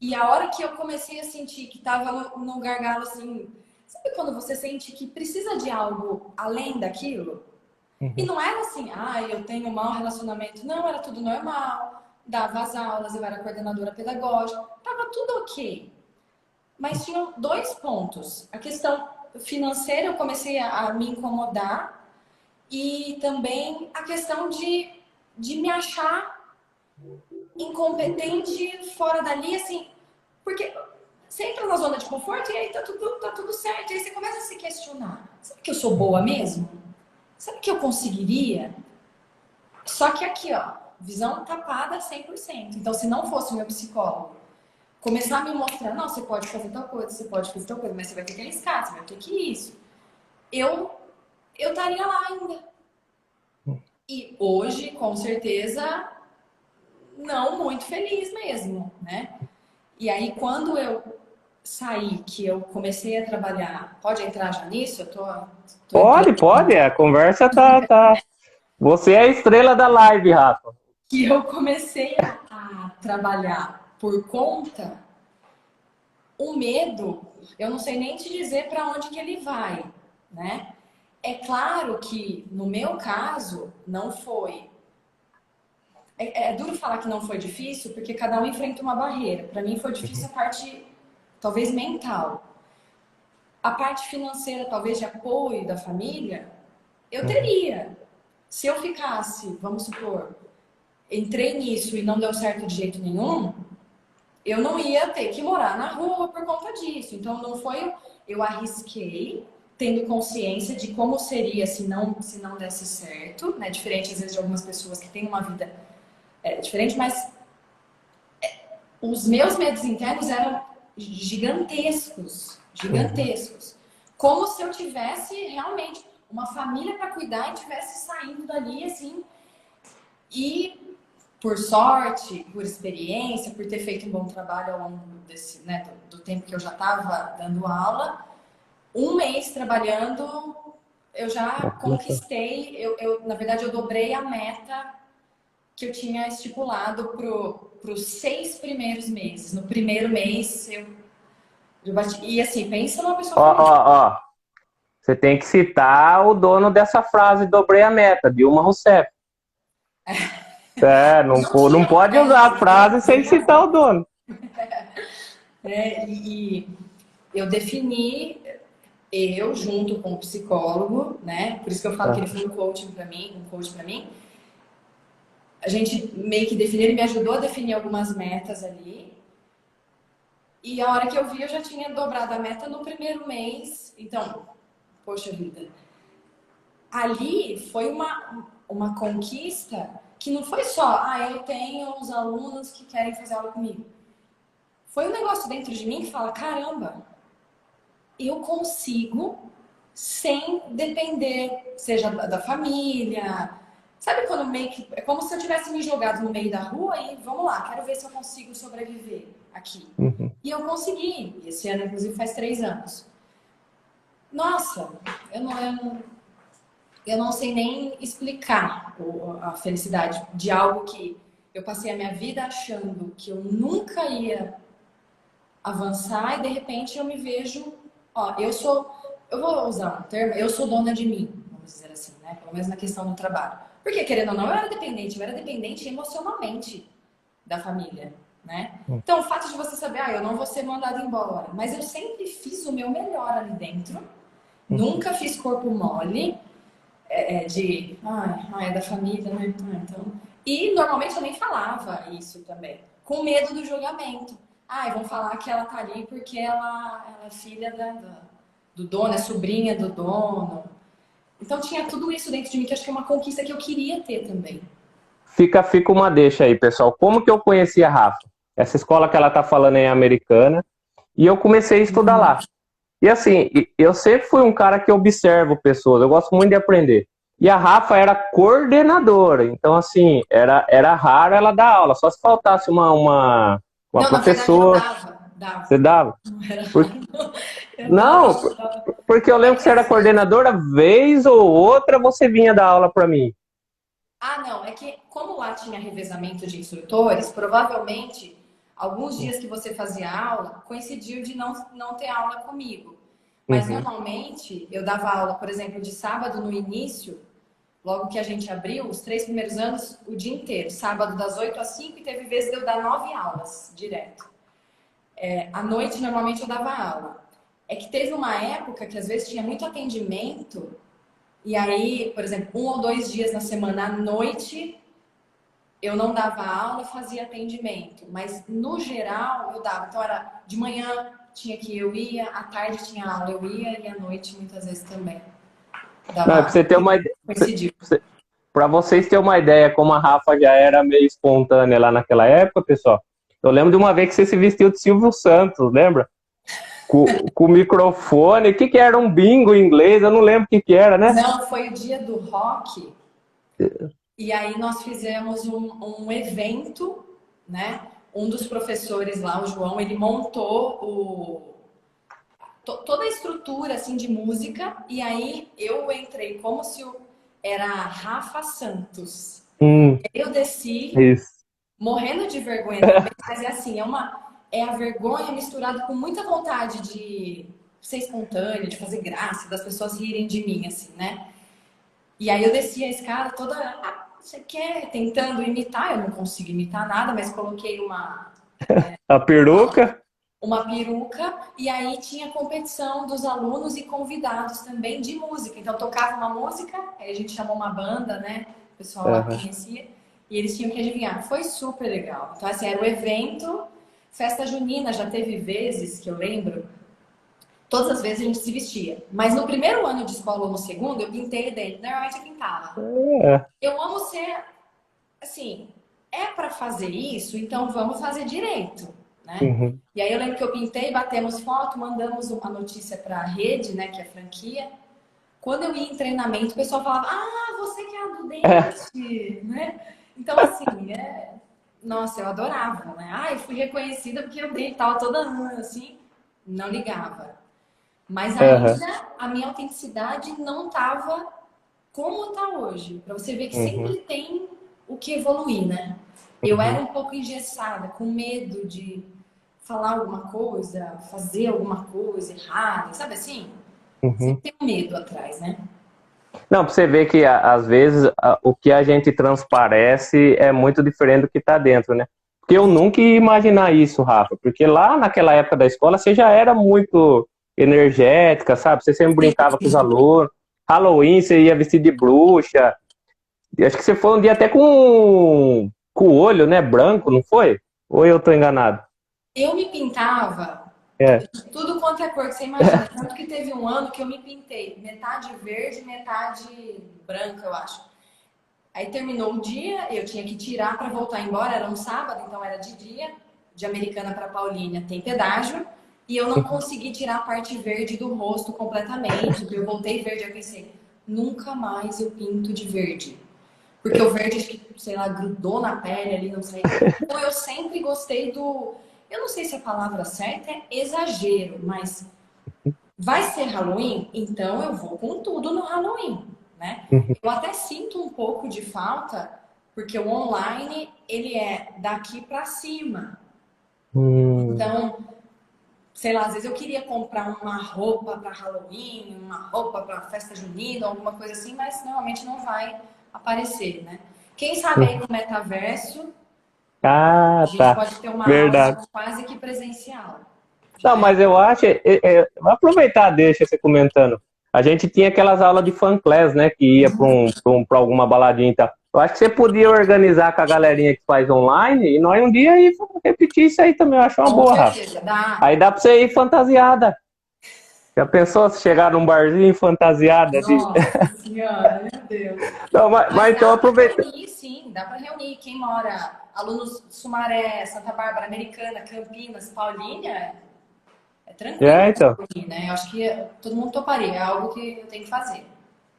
E a hora que eu comecei a sentir que estava no gargalo, assim... Sabe quando você sente que precisa de algo além daquilo? E não era assim, eu tenho um mau relacionamento. Não, era tudo normal. Dava as aulas, eu era coordenadora pedagógica. Tava tudo ok. Mas tinham 2 pontos. A questão financeira, eu comecei a me incomodar. E também a questão de me achar incompetente fora dali, assim... Porque... Você entra na zona de conforto e aí tá tudo certo. E aí você começa a se questionar. Será que eu sou boa mesmo? Será que eu conseguiria? Só que aqui, ó, visão tapada 100%. Então, se não fosse o meu psicólogo começar a me mostrar, não, você pode fazer tal coisa, você pode fazer tal coisa, mas você vai ter que arriscar, você vai ter que isso. Eu estaria lá ainda. E hoje, com certeza, não muito feliz mesmo, né? E aí, quando eu saí, que eu comecei a trabalhar... Pode entrar já nisso? Pode. A conversa tá... Você é a estrela da live, Rafa. Que eu comecei a trabalhar por conta, o medo, eu não sei nem te dizer para onde que ele vai, né? É claro que, no meu caso, não foi. É duro falar que não foi difícil, porque cada um enfrenta uma barreira. Para mim foi difícil a parte, talvez, mental. A parte financeira, talvez, de apoio da família, eu teria. Se eu ficasse, vamos supor, entrei nisso e não deu certo de jeito nenhum, eu não ia ter que morar na rua por conta disso. Então, não foi. Eu arrisquei, tendo consciência de como seria se não desse certo, né? Diferente, às vezes, de algumas pessoas que têm uma vida diferente, mas os meus medos internos eram gigantescos, gigantescos. Como se eu tivesse realmente uma família para cuidar e tivesse saindo dali assim. E por sorte, por experiência, por ter feito um bom trabalho ao longo desse, né, do tempo que eu já estava dando aula, um mês trabalhando, eu já conquistei, na verdade, eu dobrei a meta que eu tinha estipulado para os 6 primeiros meses. No primeiro mês, eu bati. E assim, pensa numa pessoa Ó. Você tem que citar o dono dessa frase, dobrei a meta, Dilma Rousseff. Não pode usar a frase sem citar o dono. E eu defini, eu junto com o psicólogo, né? Por isso que eu falo que ele foi um coach para mim. A gente meio que definiu, ele me ajudou a definir algumas metas ali. E a hora que eu vi, eu já tinha dobrado a meta no primeiro mês. Então, poxa vida. Ali foi uma conquista que não foi só, eu tenho uns alunos que querem fazer aula comigo. Foi um negócio dentro de mim que fala, caramba, eu consigo sem depender, seja da família. Sabe quando meio que... É como se eu tivesse me jogado no meio da rua e vamos lá, quero ver se eu consigo sobreviver aqui. E eu consegui. Esse ano, inclusive, faz 3 anos. Nossa, eu não sei nem explicar a felicidade de algo que eu passei a minha vida achando que eu nunca ia avançar e de repente eu me vejo, eu vou usar um termo, eu sou dona de mim, vamos dizer assim, né? Pelo menos na questão do trabalho. Porque, querendo ou não, eu era dependente emocionalmente da família, né? Então, o fato de você saber, eu não vou ser mandada embora, mas eu sempre fiz o meu melhor ali dentro, nunca fiz corpo mole, é da família, né? Então... E normalmente eu nem falava isso também, com medo do julgamento. Vão falar que ela tá ali porque ela é filha do dono, é sobrinha do dono. Então tinha tudo isso dentro de mim, que acho que é uma conquista que eu queria ter também. Fica uma deixa aí, pessoal. Como que eu conheci a Rafa? Essa escola que ela tá falando é americana, e eu comecei a estudar lá. E assim, eu sempre fui um cara que observo pessoas, eu gosto muito de aprender. E a Rafa era coordenadora, então assim, era raro ela dar aula, só se faltasse uma não, professora. Na verdade, eu dava. Você dava? Não era Não, porque eu lembro que você era coordenadora, vez ou outra você vinha dar aula para mim. Não, é que como lá tinha revezamento de instrutores, provavelmente alguns dias que você fazia aula coincidiu de não ter aula comigo. Mas normalmente eu dava aula, por exemplo, de sábado no início, logo que a gente abriu, os 3 primeiros anos, o dia inteiro. Sábado das 8 às 5 e teve vezes de eu dar 9 aulas direto. À noite, normalmente, eu dava aula. É que teve uma época que às vezes tinha muito atendimento, e aí, por exemplo, 1 ou 2 dias na semana à noite, eu não dava aula, fazia atendimento. Mas, no geral, eu dava. Então, era de manhã tinha que eu ia, à tarde tinha aula, eu ia, e à noite muitas vezes também. Não, pra você ter uma ideia. Para vocês terem uma ideia, como a Rafa já era meio espontânea lá naquela época, pessoal, eu lembro de uma vez que você se vestiu de Silvio Santos, lembra? Com o microfone, o que era um bingo em inglês? Eu não lembro o que era, né? Não, foi o dia do rock. E aí nós fizemos um evento, né? Um dos professores lá, o João, ele montou toda a estrutura assim de música, e aí eu entrei como se era Rafa Santos. Eu desci, Isso. morrendo de vergonha também, mas é assim, é a vergonha misturada com muita vontade de ser espontânea, de fazer graça, das pessoas rirem de mim, assim, né? E aí eu desci a escada toda, você quer? Tentando imitar, eu não consigo imitar nada, mas coloquei A peruca? uma peruca e aí tinha competição dos alunos e convidados também de música. Então tocava uma música, aí a gente chamou uma banda, né? O pessoal lá Aham. conhecia e eles tinham que adivinhar. Foi super legal. Então assim, era o evento, festa junina, já teve vezes que eu lembro, todas as vezes a gente se vestia. Mas no primeiro ano de escola ou no segundo, eu pintei dentro. Normalmente eu pintava. É. Eu amo ser, assim, é para fazer isso, então vamos fazer direito, né? Uhum. E aí eu lembro que eu pintei, batemos foto, mandamos a notícia para a rede, né, que é a franquia. Quando eu ia em treinamento, o pessoal falava: "Ah, você que é a do É. dente", né? Então assim, nossa, eu adorava, né? Ah, eu fui reconhecida porque o dente tava toda assim, não ligava. Mas Aham. ainda a minha autenticidade não tava como tá hoje. Para você ver que Uhum. sempre tem o que evoluir, né? Eu era Uhum. um pouco engessada, com medo de falar alguma coisa, fazer alguma coisa errada, sabe assim? Sempre Uhum. tem um medo atrás, né? Não, pra você ver que às vezes o que a gente transparece é muito diferente do que tá dentro, né? Porque eu nunca ia imaginar isso, Rafa, porque lá naquela época da escola você já era muito energética, sabe? Você sempre brincava com os alunos. Halloween você ia vestido de bruxa. E acho que você foi um dia até com o olho, né, branco, não foi? Ou eu tô enganado? Eu me pintava É. de tudo quanto é cor que você imagina. Tanto que teve um ano que eu me pintei metade verde, metade branca, eu acho. Aí terminou o dia, eu tinha que tirar para voltar embora, era um sábado, então era de dia, de Americana para Paulínia tem pedágio, e eu não consegui tirar a parte verde do rosto completamente, eu voltei verde, eu pensei, nunca mais eu pinto de verde. Porque o verde, acho que, sei lá, grudou na pele ali, não sei. Então eu sempre gostei do. Eu não sei se a palavra certa é exagero, mas vai ser Halloween? Então eu vou com tudo no Halloween, né? Eu até sinto um pouco de falta, porque o online, ele é daqui para cima. Hum. Então, sei lá, às vezes eu queria comprar uma roupa para Halloween, uma roupa para festa junina, alguma coisa assim, mas normalmente não vai aparecer, né? Quem sabe aí com o metaverso, a Ah, gente tá. pode ter uma Verdade. aula quase que presencial. Não, Já é. mas eu acho. Vou aproveitar, deixa você comentando. A gente tinha aquelas aulas de fan class, né? Que ia pra alguma baladinha e tal. Eu acho que você podia organizar com a galerinha que faz online e nós um dia ir repetir isso aí também. Eu acho uma Com boa, Rafa. certeza, dá. Aí dá pra você ir fantasiada. Já pensou se chegar num barzinho fantasiada ali? Nossa Senhora, meu Deus. Não, mas Mas então dá para aproveita. reunir, sim, dá para reunir. Quem mora, alunos de Sumaré, Santa Bárbara, Americana, Campinas, Paulínia, é tranquilo É, então. reunir, né? Eu acho que todo mundo toparia, é algo que eu tenho que fazer,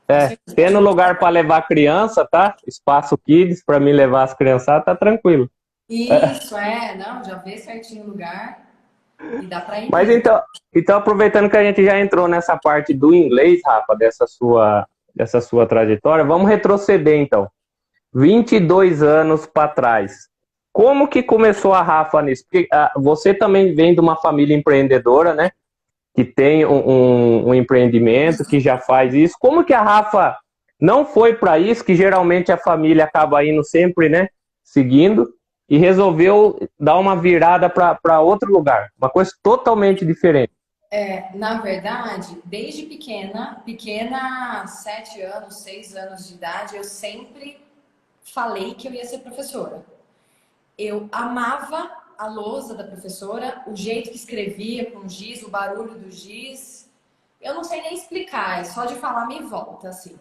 com É, certeza. tendo lugar para levar criança, tá? Espaço Kids para mim levar as criançadas, tá tranquilo. Isso, não, já vê certinho o lugar e dá para ir Mas mesmo. então, aproveitando que a gente já entrou nessa parte do inglês, Rafa, dessa sua trajetória, vamos retroceder então. 22 anos para trás. Como que começou a Rafa nisso? Porque você também vem de uma família empreendedora, né? Que tem um empreendimento, que já faz isso. Como que a Rafa não foi para isso, que geralmente a família acaba indo sempre, né? Seguindo, e resolveu dar uma virada para outro lugar, uma coisa totalmente diferente. Na verdade, desde pequena, 7 anos, 6 anos de idade, eu sempre falei que eu ia ser professora. Eu amava a lousa da professora, o jeito que escrevia com giz, o barulho do giz. Eu não sei nem explicar, é só de falar me volta, assim.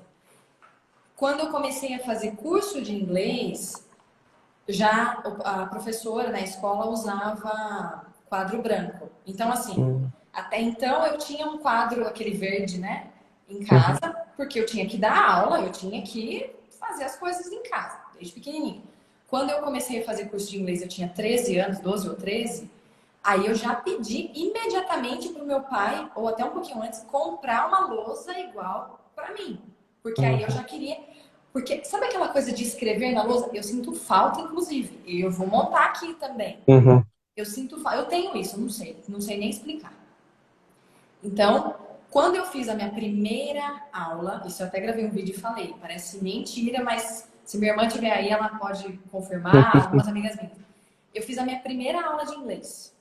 Quando eu comecei a fazer curso de inglês, já a professora na escola usava quadro branco. Então, assim, Uhum. até então eu tinha um quadro, aquele verde, né, em casa, porque eu tinha que dar aula, eu tinha que fazer as coisas em casa, desde pequenininho. Quando eu comecei a fazer curso de inglês, eu tinha 13 anos, 12 ou 13, aí eu já pedi imediatamente para o meu pai, ou até um pouquinho antes, comprar uma lousa igual para mim. Porque aí eu Uhum. já queria. Porque sabe aquela coisa de escrever na lousa? Eu sinto falta, inclusive. E eu vou montar aqui também. Uhum. Eu sinto falta. Eu tenho isso, não sei nem explicar. Então, quando eu fiz a minha primeira aula, isso eu até gravei um vídeo e falei, parece mentira, mas se minha irmã estiver aí, ela pode confirmar, algumas amigas minhas. Eu fiz a minha primeira aula de inglês.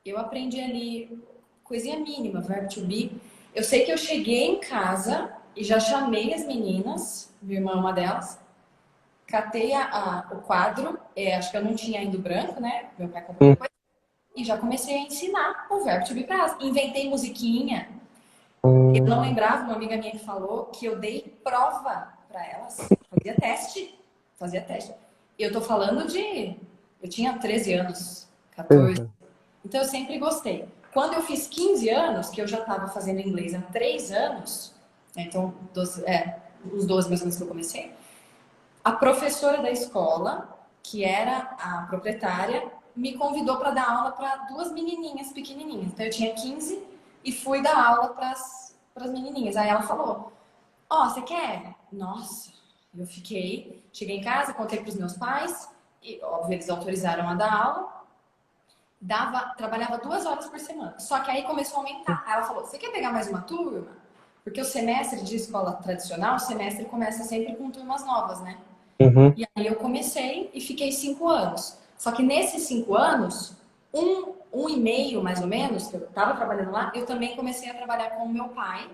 Eu aprendi ali coisinha mínima, verbo to be. Eu sei que eu cheguei em casa e já chamei as meninas, minha irmã é uma delas, catei o quadro, acho que eu não tinha ainda o branco, né? Meu pai comprou depois. E já comecei a ensinar o verbo to be para elas. Inventei musiquinha. Eu não lembrava, uma amiga minha que falou que eu dei prova para elas. Fazia teste. Fazia teste. Eu tô falando de... Eu tinha 13 anos, 14. Então eu sempre gostei. Quando eu fiz 15 anos, que eu já estava fazendo inglês há 3 anos, né, então os 12 mais ou menos que eu comecei, a professora da escola, que era a proprietária, me convidou para dar aula para 2 menininhas pequenininhas. Então eu tinha 15 e fui dar aula para as menininhas. Aí ela falou, você quer? Nossa, eu fiquei. Cheguei em casa, contei para os meus pais, e óbvio eles autorizaram a dar aula. Trabalhava 2 horas por semana. Só que aí começou a aumentar. Aí ela falou, você quer pegar mais uma turma? Porque o semestre de escola tradicional, o semestre começa sempre com turmas novas, né? Uhum. E aí eu comecei e fiquei 5 anos. Só que nesses 5 anos, um e meio mais ou menos, que eu estava trabalhando lá, eu também comecei a trabalhar com o meu pai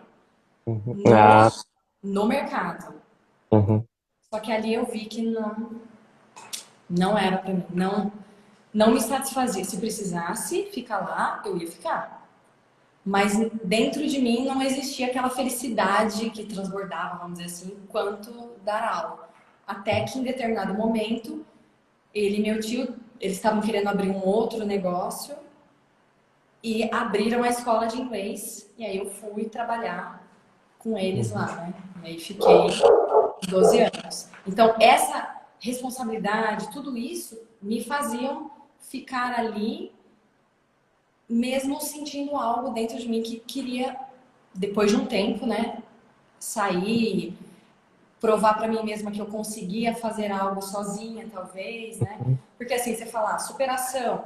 no mercado. Só que ali eu vi que não era para mim, não me satisfazia. Se precisasse ficar lá, eu ia ficar. Mas dentro de mim não existia aquela felicidade que transbordava, vamos dizer assim, quanto dar aula. Até que em determinado momento, ele e meu tio, eles estavam querendo abrir um outro negócio e abriram a escola de inglês. E aí eu fui trabalhar com eles lá, né? E aí fiquei 12 anos. Então, essa responsabilidade, tudo isso, me faziam ficar ali, mesmo sentindo algo dentro de mim que queria, depois de um tempo, né, sair, provar para mim mesma que eu conseguia fazer algo sozinha, talvez, né? Porque assim, você falar superação,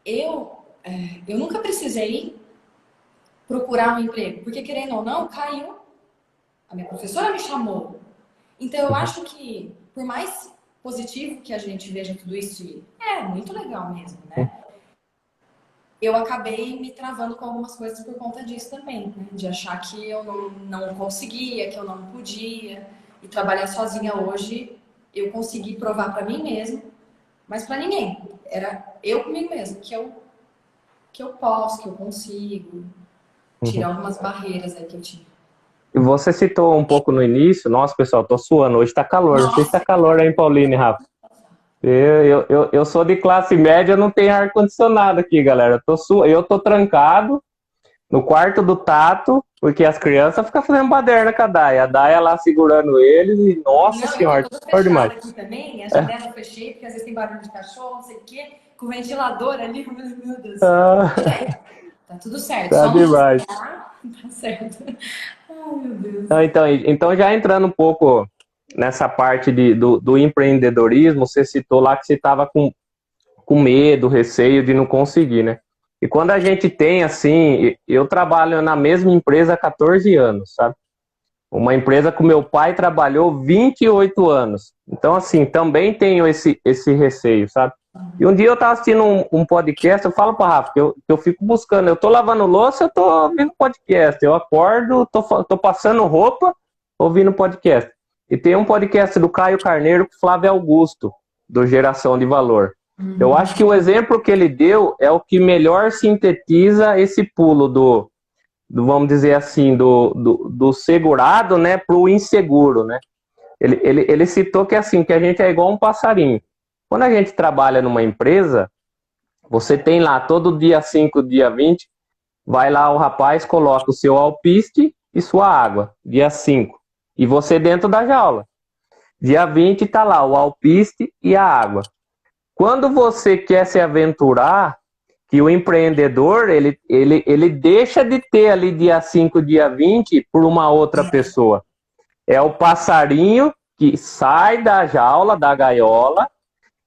eu nunca precisei procurar um emprego, porque querendo ou não, caiu. A minha professora me chamou. Então eu acho que, por mais positivo que a gente veja tudo isso, é muito legal mesmo, né? Eu acabei me travando com algumas coisas por conta disso também, né? De achar que eu não conseguia, que eu não podia. E trabalhar sozinha hoje, eu consegui provar para mim mesma, mas para ninguém. Era eu comigo mesma, que eu posso, que eu consigo. Tirar algumas barreiras aí que eu tinha. E você citou um pouco no início, nossa pessoal, tô suando, hoje tá calor, não sei se tá calor aí em Paulínia, Rafa. Eu sou de classe média, não tenho ar-condicionado aqui, galera. Eu tô trancado no quarto do Tato, porque as crianças ficam fazendo baderna com a Daya. A Daya lá segurando eles e, nossa senhora, eu tô for demais. aqui também, a janela eu fechei, porque às vezes tem barulho de cachorro, não sei o quê, com o ventilador ali, meu Deus. Tá tudo certo. Tá demais. Tá certo. Ai, meu Deus. Então, já entrando um pouco nessa parte do empreendedorismo, você citou lá que você estava com medo, receio de não conseguir, né? E quando a gente tem, assim, eu trabalho na mesma empresa há 14 anos, sabe? Uma empresa que o meu pai trabalhou 28 anos. Então, assim, também tenho esse receio, sabe? E um dia eu estava assistindo um podcast, eu falo para Rafa, que eu fico buscando, eu tô lavando louça, eu tô ouvindo podcast, eu acordo, tô passando roupa, ouvindo podcast. E tem um podcast do Caio Carneiro com Flávio Augusto, do Geração de Valor. Eu acho que o exemplo que ele deu é o que melhor sintetiza esse pulo vamos dizer assim, do segurado, né, para o inseguro, né? Ele citou que assim, que a gente é igual um passarinho. Quando a gente trabalha numa empresa, você tem lá todo dia 5, dia 20, vai lá o rapaz, coloca o seu alpiste e sua água, dia 5. E você dentro da jaula. Dia 20 está lá o alpiste e a água. Quando você quer se aventurar, que o empreendedor, ele deixa de ter ali dia 5, dia 20 por uma outra pessoa. é o passarinho que sai da jaula, da gaiola,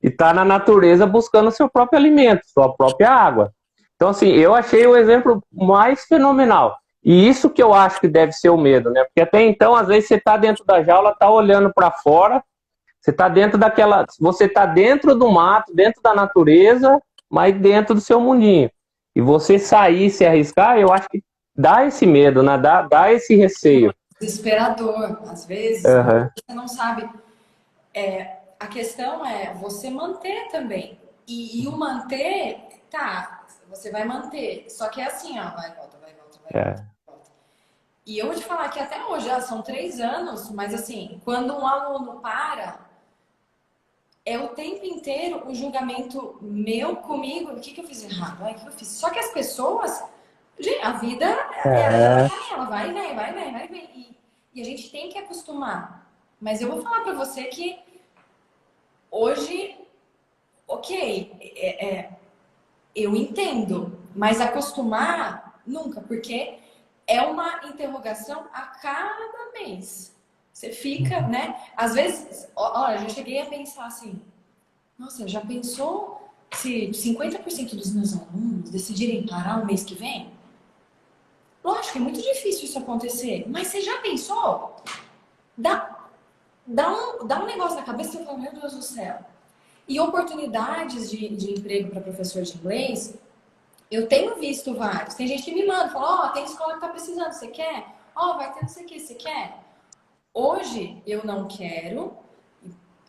e está na natureza buscando seu próprio alimento, sua própria água. Então, assim, eu achei o exemplo mais fenomenal. E isso que eu acho que deve ser o medo, né? Porque até então, às vezes, você está dentro da jaula, está olhando para fora, você está dentro daquela. Você está dentro do mato, dentro da natureza, mas dentro do seu mundinho. E você sair, se arriscar, eu acho que dá esse medo, né? Dá esse receio. Desesperador. Às vezes, Uhum. você não sabe. A questão é você manter também. E o manter, tá, você vai manter. Só que é assim, ó, vai, volta, vai, volta, vai, volta, É. volta. E eu vou te falar que até hoje, já são 3 anos, mas assim, quando um aluno para, é o tempo inteiro o julgamento meu comigo, o que que eu fiz errado? Ai, o que que eu fiz? Só que as pessoas, gente, a vida, É. ela vai, vem, vai, vem, vai, vem. E a gente tem que acostumar. Mas eu vou falar pra você que hoje, ok, eu entendo, mas acostumar nunca, porque é uma interrogação a cada mês. Você fica, né? Às vezes, olha, eu já cheguei a pensar assim, nossa, já pensou se 50% dos meus alunos decidirem parar o mês que vem? Lógico, é muito difícil isso acontecer, mas você já pensou? Dá, dá um negócio na cabeça e você fala, meu Deus do céu. E oportunidades de emprego para professor de inglês, eu tenho visto vários. Tem gente que me manda, fala, ó, tem escola que tá precisando, você quer? Ó, vai ter não sei o que, você quer? Hoje eu não quero,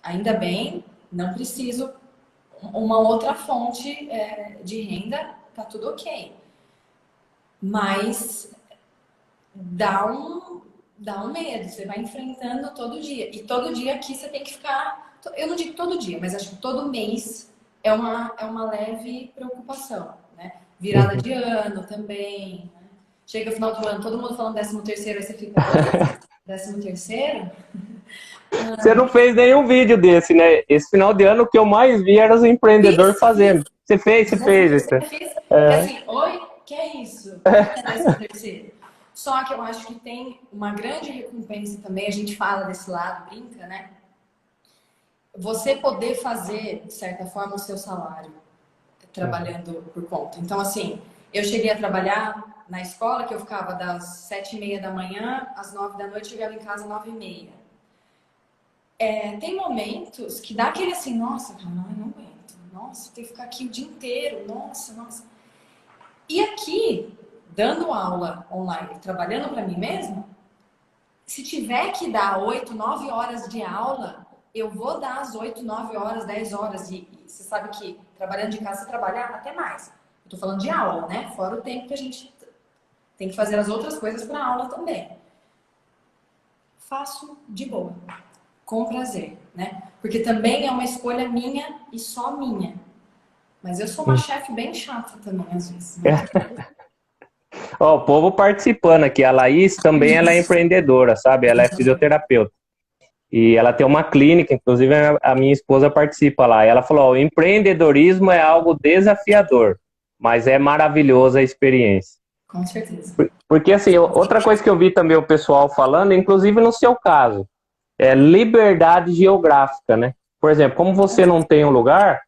ainda bem, não preciso uma outra fonte de renda, tá tudo ok. Mas dá um medo, você vai enfrentando todo dia. E todo dia aqui você tem que ficar. Eu não digo todo dia, mas acho que todo mês é uma leve preocupação, né? Virada de ano também. Né? Chega o final do ano, todo mundo falando 13º, aí você fica, oi? 13º? Você não fez nenhum vídeo desse, né? Esse final de ano o que eu mais vi era os empreendedores Fiz. fazendo. Você fez, você fez. Isso. Fiz. Que É. assim, oi? Que é isso? O que é 13º? Só que eu acho que tem uma grande recompensa também, a gente fala desse lado, brinca, né? Você poder fazer, de certa forma, o seu salário trabalhando por conta. Então, assim, eu cheguei a trabalhar na escola, que eu ficava das 7h30 da manhã às 9 da noite, chegava em casa às 9h30. Tem momentos que dá aquele assim, nossa, cara, não aguento. Nossa, tem que ficar aqui o dia inteiro. Nossa, nossa. E aqui, dando aula online, trabalhando para mim mesma, se tiver que dar 8, 9 horas de aula, eu vou dar as 8, 9 horas, 10 horas. E você sabe que trabalhando de casa você trabalha até mais. Eu tô falando de aula, né? Fora o tempo que a gente tem que fazer as outras coisas para aula também. Faço de boa, com prazer, né? Porque também é uma escolha minha e só minha. Mas eu sou uma chefe bem chata também, às vezes. Né? Ó, o povo participando aqui. A Laís também ela é empreendedora, sabe? Ela é fisioterapeuta. E ela tem uma clínica, inclusive a minha esposa participa lá. E ela falou: ó, o empreendedorismo é algo desafiador, mas é maravilhosa a experiência. Com certeza. Porque, assim, outra coisa que eu vi também o pessoal falando, inclusive no seu caso, é liberdade geográfica, né? Por exemplo, como você não tem um lugar,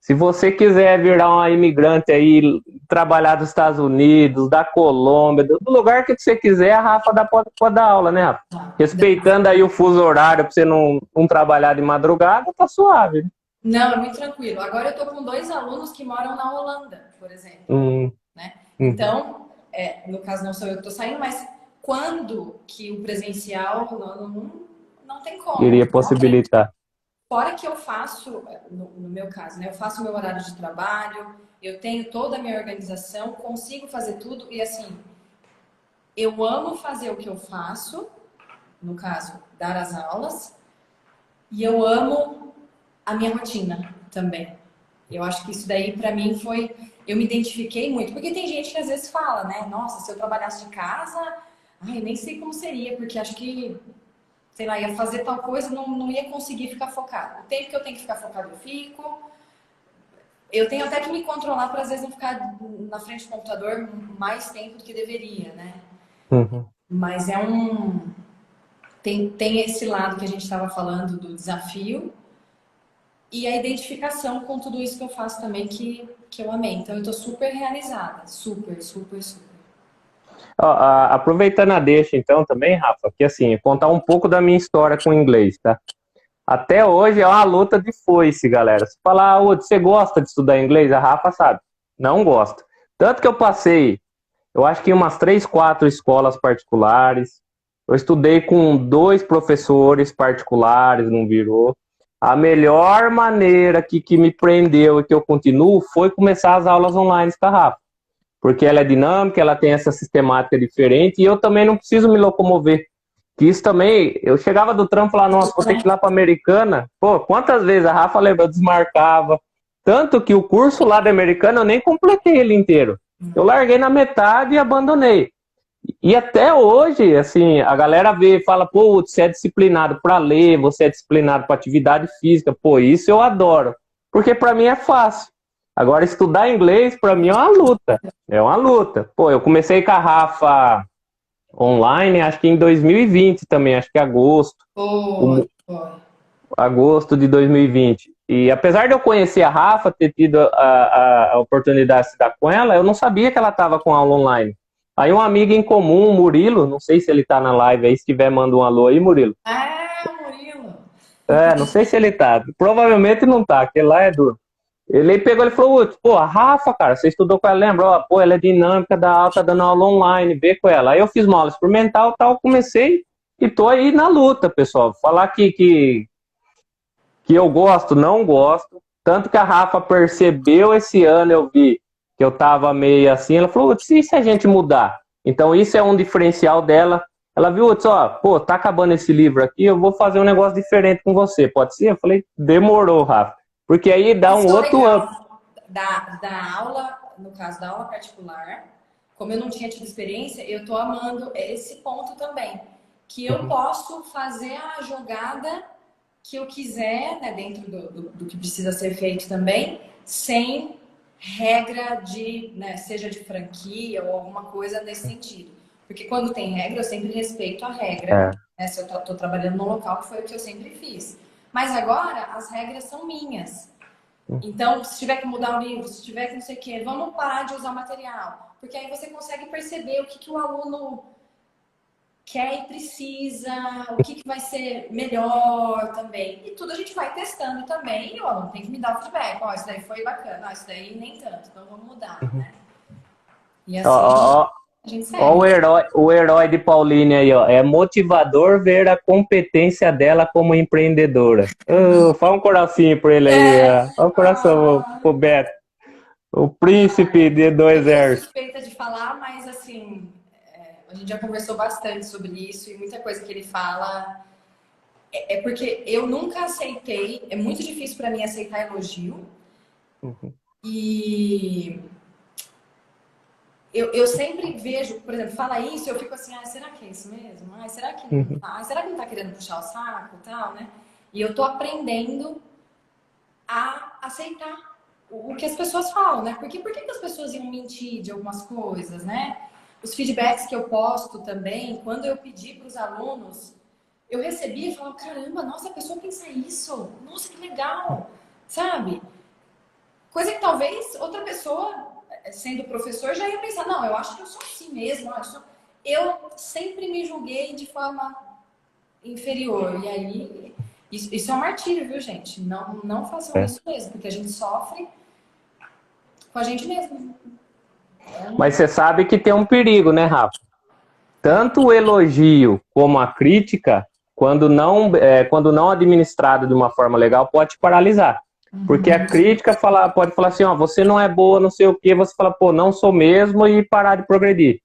se você quiser virar uma imigrante aí, trabalhar dos Estados Unidos, da Colômbia, do lugar que você quiser, a Rafa pode dar aula, né, Rafa? Respeitando aí o fuso horário para você não trabalhar de madrugada, tá suave. Né? Não, é muito tranquilo. Agora eu tô com 2 alunos que moram na Holanda, por exemplo. Né? Então, no caso não sou eu que tô saindo, mas quando que o presencial não tem como. Iria possibilitar. Fora que eu faço, no meu caso, né? Eu faço o meu horário de trabalho, eu tenho toda a minha organização, consigo fazer tudo e assim, eu amo fazer o que eu faço, no caso, dar as aulas, e eu amo a minha rotina também. Eu acho que isso daí para mim foi, eu me identifiquei muito, porque tem gente que às vezes fala, né? Nossa, se eu trabalhasse de casa, ai, nem sei como seria, porque acho que sei lá, ia fazer tal coisa, não ia conseguir ficar focado. O tempo que eu tenho que ficar focado, eu fico. Eu tenho até que me controlar para às vezes não ficar na frente do computador mais tempo do que deveria, né? Uhum. Mas tem esse lado que a gente estava falando do desafio e a identificação com tudo isso que eu faço também, que eu amei. Então, eu tô super realizada. Super, super, super. Ó, aproveitando a deixa, então, também, Rafa, que assim, contar um pouco da minha história com o inglês, tá? Até hoje é uma luta de foice, galera. Se falar, você gosta de estudar inglês? A Rafa sabe. Não gosta. Tanto que eu passei, eu acho que em umas 3, 4 escolas particulares. Eu estudei com 2 professores particulares, não virou. A melhor maneira que me prendeu e que eu continuo foi começar as aulas online com a Rafa. Porque ela é dinâmica, ela tem essa sistemática diferente e eu também não preciso me locomover. Que isso também, eu chegava do trampo lá, nossa, vou ter que ir lá para Americana. Pô, quantas vezes a Rafa lembra, eu desmarcava. Tanto que o curso lá da Americana eu nem completei ele inteiro. Eu larguei na metade e abandonei. E até hoje, assim, a galera vê e fala, pô, você é disciplinado para ler, você é disciplinado para atividade física. Pô, isso eu adoro. Porque para mim é fácil. Agora, estudar inglês, para mim, é uma luta. É uma luta. Pô, eu comecei com a Rafa online, acho que em 2020 também, acho que agosto. Agosto de 2020. E apesar de eu conhecer a Rafa, ter tido a oportunidade de estudar com ela, eu não sabia que ela estava com aula online. Aí um amigo em comum, o Murilo, não sei se ele tá na live aí, se tiver, manda um alô aí, Murilo. Murilo. Não sei se ele tá. Provavelmente não tá, porque lá é duro. Ele pegou e falou, pô, a Rafa, cara, você estudou com ela, lembra? Ó, pô, ela é dinâmica, dá aula, tá dando aula online, vê com ela. Aí eu fiz uma aula experimental, tal, comecei e tô aí na luta, pessoal. Falar que eu gosto, não gosto. Tanto que a Rafa percebeu esse ano, eu vi que eu tava meio assim, ela falou, e se a gente mudar? Então isso é um diferencial dela. Ela viu, ó, pô, tá acabando esse livro aqui, eu vou fazer um negócio diferente com você, pode ser? Eu falei, demorou, Rafa. Porque aí dá um outro up. Da aula, no caso da aula particular, como eu não tinha tido experiência, eu tô amando esse ponto também. Que eu posso fazer a jogada que eu quiser, né, dentro do que precisa ser feito também, sem regra de, né, seja de franquia ou alguma coisa nesse sentido. Porque quando tem regra, eu sempre respeito a regra. Né, se eu tô trabalhando no local, que foi o que eu sempre fiz. Mas agora, as regras são minhas. Então, se tiver que mudar o livro, se tiver que não sei o quê, vamos parar de usar o material. Porque aí você consegue perceber o que o aluno quer e precisa, o que vai ser melhor também. E tudo a gente vai testando também. E o aluno tem que me dar o feedback. Ó, isso daí foi bacana, ó, isso daí nem tanto. Então, vamos mudar, né? E assim... a gente segue. Ó, o herói de Pauline aí, ó. É motivador ver a competência dela como empreendedora. Fala um coração pra ele aí. Fala um coração pro Beto. O príncipe do exército. Eu sou suspeita de falar, mas assim, a gente já conversou bastante sobre isso e muita coisa que ele fala é porque eu nunca aceitei, é muito difícil pra mim aceitar elogio. E eu sempre vejo, por exemplo, fala isso, eu fico assim, será que é isso mesmo? Será que não tá? Será que não tá querendo puxar o saco e tal, né? E eu tô aprendendo a aceitar o que as pessoas falam, né? Porque por que as pessoas iam mentir de algumas coisas, né? Os feedbacks que eu posto também, quando eu pedi para os alunos, eu recebia e falava, caramba, nossa, a pessoa pensa isso, nossa, que legal, sabe? Coisa que talvez outra pessoa, sendo professor, já ia pensar, não, eu acho que eu sou assim mesmo, eu sempre me julguei de forma inferior, e aí, isso é um martírio, viu, gente? Não façam isso mesmo, porque a gente sofre com a gente mesmo. Mas você sabe que tem um perigo, né, Rafa? Tanto o elogio como a crítica, quando não administrado de uma forma legal, pode te paralisar. Porque a crítica pode falar assim, ó, você não é boa, não sei o quê, você fala, pô, não sou mesmo, e parar de progredir.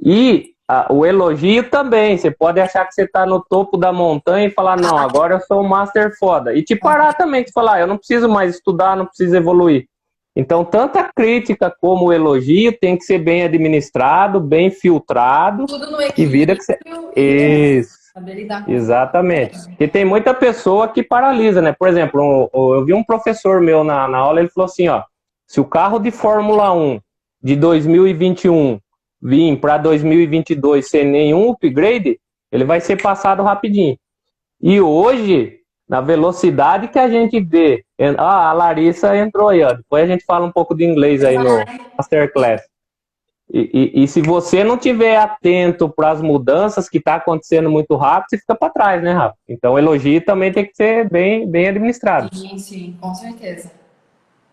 E o elogio também, você pode achar que você está no topo da montanha e falar, não, agora eu sou um master foda. E te parar também, de falar, eu não preciso mais estudar, não preciso evoluir. Então, tanto a crítica como o elogio tem que ser bem administrado, bem filtrado. Tudo no equilíbrio. Isso. Exatamente. Porque tem muita pessoa que paralisa, né? Por exemplo, eu vi um professor meu na aula, ele falou assim, ó, se o carro de Fórmula 1 de 2021 vir para 2022 sem nenhum upgrade, ele vai ser passado rapidinho. E hoje, na velocidade que a gente vê... a Larissa entrou aí, ó. Depois a gente fala um pouco de inglês aí no Masterclass. E se você não tiver atento para as mudanças que está acontecendo muito rápido, você fica para trás, né, Rafa? Então, o elogio também tem que ser bem administrado. Sim, com certeza.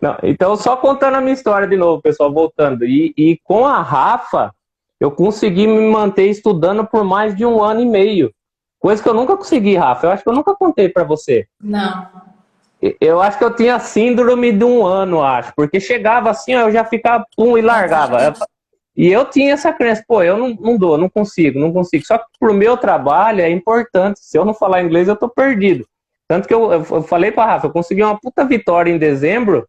Não, então, só contando a minha história de novo, pessoal, voltando. E com a Rafa, eu consegui me manter estudando por mais de 1 ano e meio. Coisa que eu nunca consegui, Rafa. Eu acho que eu nunca contei para você. Não. Eu acho que eu tinha síndrome de 1 ano, acho. Porque chegava assim, ó, eu já ficava pum e largava. E eu tinha essa crença, pô, eu não dou, não consigo. Só que pro meu trabalho é importante. Se eu não falar inglês, eu tô perdido. Tanto que eu falei pra Rafa, eu consegui uma puta vitória em dezembro,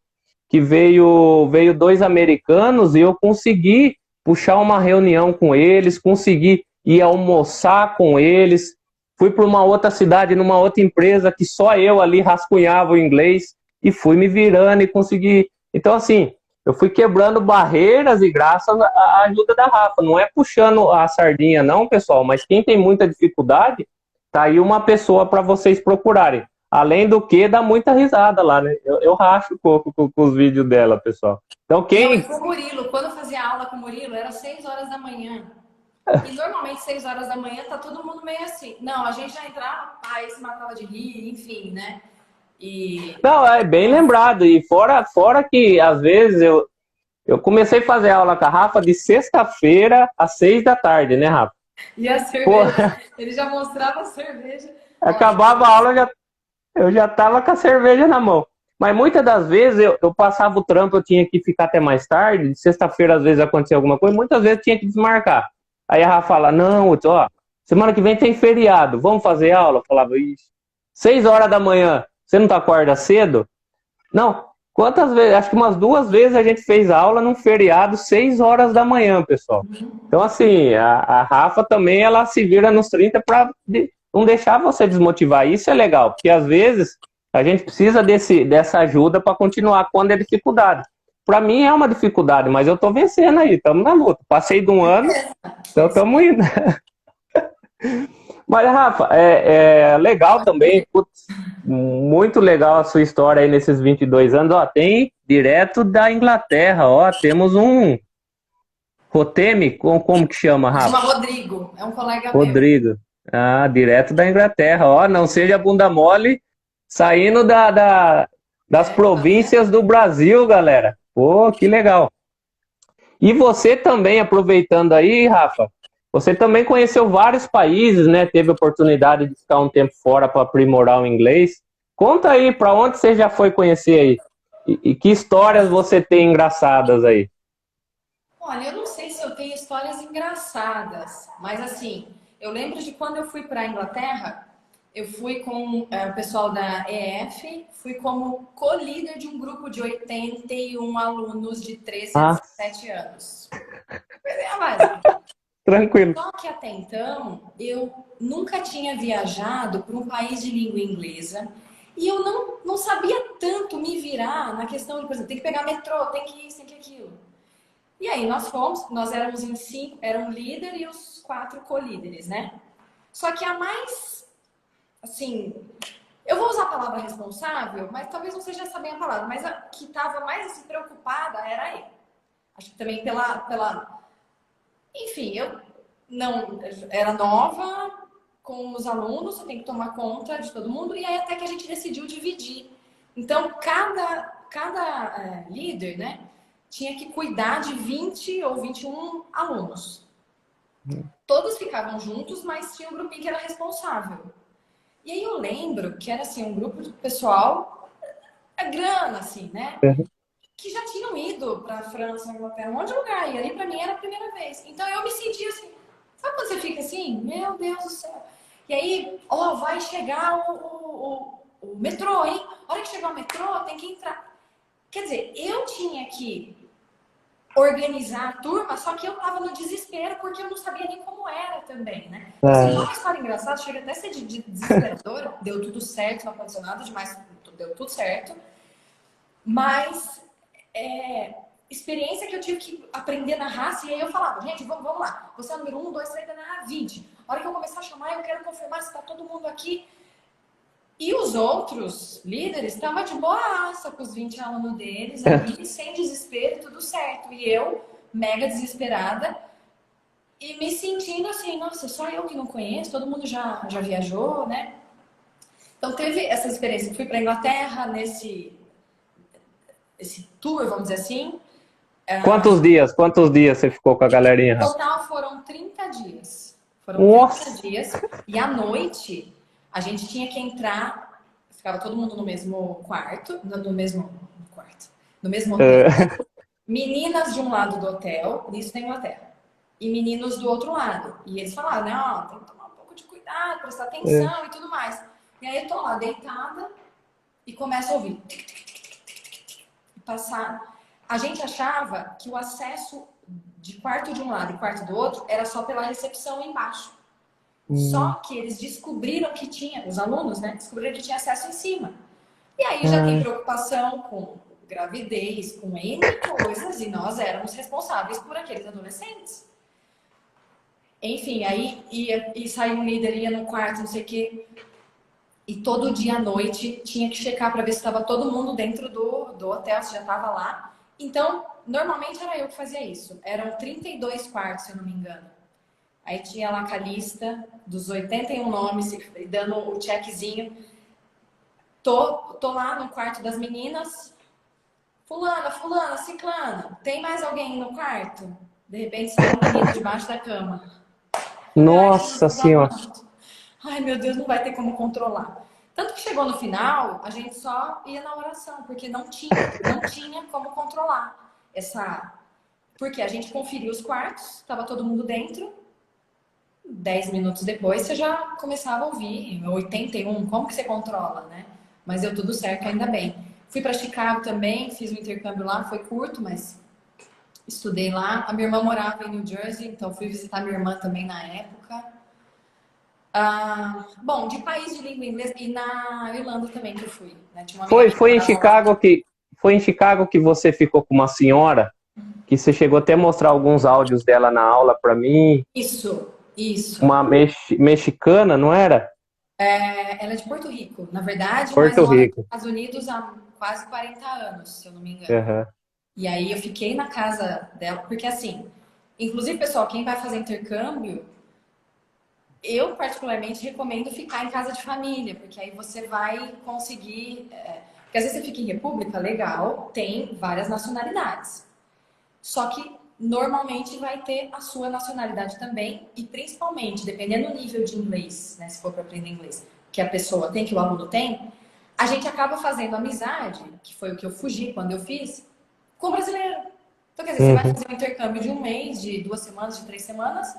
que veio 2 americanos e eu consegui puxar uma reunião com eles, consegui ir almoçar com eles. Fui para uma outra cidade, numa outra empresa, que só eu ali rascunhava o inglês e fui me virando e consegui. Então, assim, eu fui quebrando barreiras e graças à ajuda da Rafa. Não é puxando a sardinha, não, pessoal, mas quem tem muita dificuldade, tá aí uma pessoa para vocês procurarem. Além do que, dá muita risada lá, né? Eu racho um pouco com os vídeos dela, pessoal. Então, quem. Não, com o Murilo, quando eu fazia aula com o Murilo, era 6 horas da manhã. E normalmente 6 horas da manhã tá todo mundo meio assim. Não, a gente já entrava, pai se matava de rir, enfim, né? Não, é bem lembrado. E fora que, às vezes, eu comecei a fazer aula com a Rafa de sexta-feira às 6 da tarde, né, Rafa? E a cerveja, ele já mostrava a cerveja. Acabava a aula, eu já tava com a cerveja na mão. Mas muitas das vezes eu passava o trampo, eu tinha que ficar até mais tarde. De sexta-feira, às vezes, acontecia alguma coisa, muitas vezes tinha que desmarcar. Aí a Rafa fala, não, ó, semana que vem tem feriado, vamos fazer aula? Eu falava, isso. 6 horas da manhã, você não tá acorda cedo? Não, quantas vezes? Acho que umas 2 vezes a gente fez aula num feriado, 6 horas da manhã, pessoal. Então, assim, a Rafa também, ela se vira nos 30 para não deixar você desmotivar. Isso é legal, porque às vezes a gente precisa dessa ajuda para continuar quando é dificuldade. Para mim é uma dificuldade, mas eu tô vencendo aí, estamos na luta. Passei de 1 ano, então estamos indo. Mas, Rafa, é legal também, putz, muito legal a sua história aí nesses 22 anos. Ó, tem direto da Inglaterra, ó, temos um Rotemi, como que chama, Rafa? Chama Rodrigo, é um colega Rodrigo. meu. Ah, direto da Inglaterra, ó, não seja bunda mole, saindo das províncias do Brasil, galera. Pô, que legal. E você também, aproveitando aí, Rafa, você também conheceu vários países, né? Teve a oportunidade de ficar um tempo fora para aprimorar o inglês. Conta aí, para onde você já foi conhecer aí? E que histórias você tem engraçadas aí? Olha, eu não sei se eu tenho histórias engraçadas, mas assim, eu lembro de quando eu fui para a Inglaterra, eu fui com o pessoal da EF, fui como co-líder de um grupo de 81 alunos de 13 a 17 anos. É a básica. Tranquilo. Só que até então, eu nunca tinha viajado para um país de língua inglesa e eu não sabia tanto me virar na questão de, por exemplo, tem que pegar metrô, tem que isso, tem que aquilo. E aí nós fomos, nós éramos em 5, era um líder e os 4 co-líderes, né? Só que a mais, assim, eu vou usar a palavra responsável, mas talvez não seja essa bem a palavra, mas a que estava mais assim, preocupada era eu. Acho que também enfim, eu não era nova com os alunos, você tem que tomar conta de todo mundo, e aí até que a gente decidiu dividir. Então, cada líder, né, tinha que cuidar de 20 ou 21 alunos. Todos ficavam juntos, mas tinha um grupinho que era responsável. E aí eu lembro que era assim, um grupo de pessoal, grana, assim, né? Que já tinham ido para a França, Inglaterra, um monte de lugar. E ali para mim era a primeira vez. Então eu me sentia assim, sabe quando você fica assim? Meu Deus do céu. E aí, ó, vai chegar o metrô, hein? A hora que chegar o metrô, tem que entrar. Quer dizer, eu tinha que organizar a turma, só que eu tava no desespero porque eu não sabia nem como era também, né? Assim, uma história engraçada, chega até a ser desesperadora. Deu tudo certo, não aconteceu nada demais, deu tudo certo. Mas experiência que eu tive que aprender na raça, e aí eu falava, gente, vamos lá, você é o número 1, 2, 3, 20. A hora que eu começar a chamar, eu quero confirmar se tá todo mundo aqui. E os outros líderes estavam de boaça com os 20 alunos deles ali, sem desespero, tudo certo. E eu, mega desesperada, e me sentindo assim, nossa, só eu que não conheço, todo mundo já viajou, né? Então teve essa experiência. Fui para a Inglaterra esse tour, vamos dizer assim. Quantos dias você ficou com a galerinha? No total foram 30 dias. Foram Nossa. 30 dias. E à noite, a gente tinha que entrar, ficava todo mundo no mesmo quarto, no mesmo hotel. Meninas de um lado do hotel, isso na Inglaterra, e meninos do outro lado. E eles falaram, né, ó, tem que tomar um pouco de cuidado, prestar atenção e tudo mais. E aí eu tô lá deitada e começo a ouvir. Passar. A gente achava que o acesso de quarto de um lado e quarto do outro era só pela recepção embaixo. Só que eles descobriram que tinha, os alunos, né, descobriram que tinha acesso em cima. E aí já tem preocupação com gravidez, com N coisas, e nós éramos responsáveis por aqueles adolescentes. Enfim, aí ia sair um líder, ia no quarto, não sei o quê. E todo dia à noite tinha que checar para ver se estava todo mundo dentro do hotel, se já estava lá. Então, normalmente era eu que fazia isso. Eram 32 quartos, se eu não me engano. Aí tinha lá a lista dos 81 nomes, dando o checkzinho. Tô lá no quarto das meninas. Fulana, ciclana. Tem mais alguém no quarto? De repente, sai um menino debaixo da cama. Nossa Senhora. Ai, meu Deus, não vai ter como controlar. Tanto que chegou no final, a gente só ia na oração, porque não tinha como controlar essa... Porque a gente conferiu os quartos, estava todo mundo dentro. 10 minutos depois, você já começava a ouvir. 81, como que você controla, né? Mas deu tudo certo, ainda bem. Fui para Chicago também, fiz um intercâmbio lá, foi curto, mas estudei lá. A minha irmã morava em New Jersey, então fui visitar minha irmã também na época. Bom, de país de língua inglesa e na Irlanda também que eu fui. Né? Tinha uma Foi em Chicago que você ficou com uma senhora que você chegou até a mostrar alguns áudios dela na aula para mim. Isso. Uma mexicana, não era? Ela é de Porto Rico, na verdade, Porto mas mora nos Rico. Estados Unidos há quase 40 anos, se eu não me engano. E aí eu fiquei na casa dela, porque assim, inclusive, pessoal, quem vai fazer intercâmbio, eu particularmente recomendo ficar em casa de família, porque aí você vai conseguir... Porque às vezes você fica em república, legal, tem várias nacionalidades. Só que normalmente vai ter a sua nacionalidade também, e principalmente, dependendo do nível de inglês, né, se for para aprender inglês, que a pessoa tem, que o aluno tem, a gente acaba fazendo amizade, que foi o que eu fugi quando eu fiz, com o brasileiro. Então, quer dizer, você vai fazer um intercâmbio de um mês, de 2 semanas, de 3 semanas,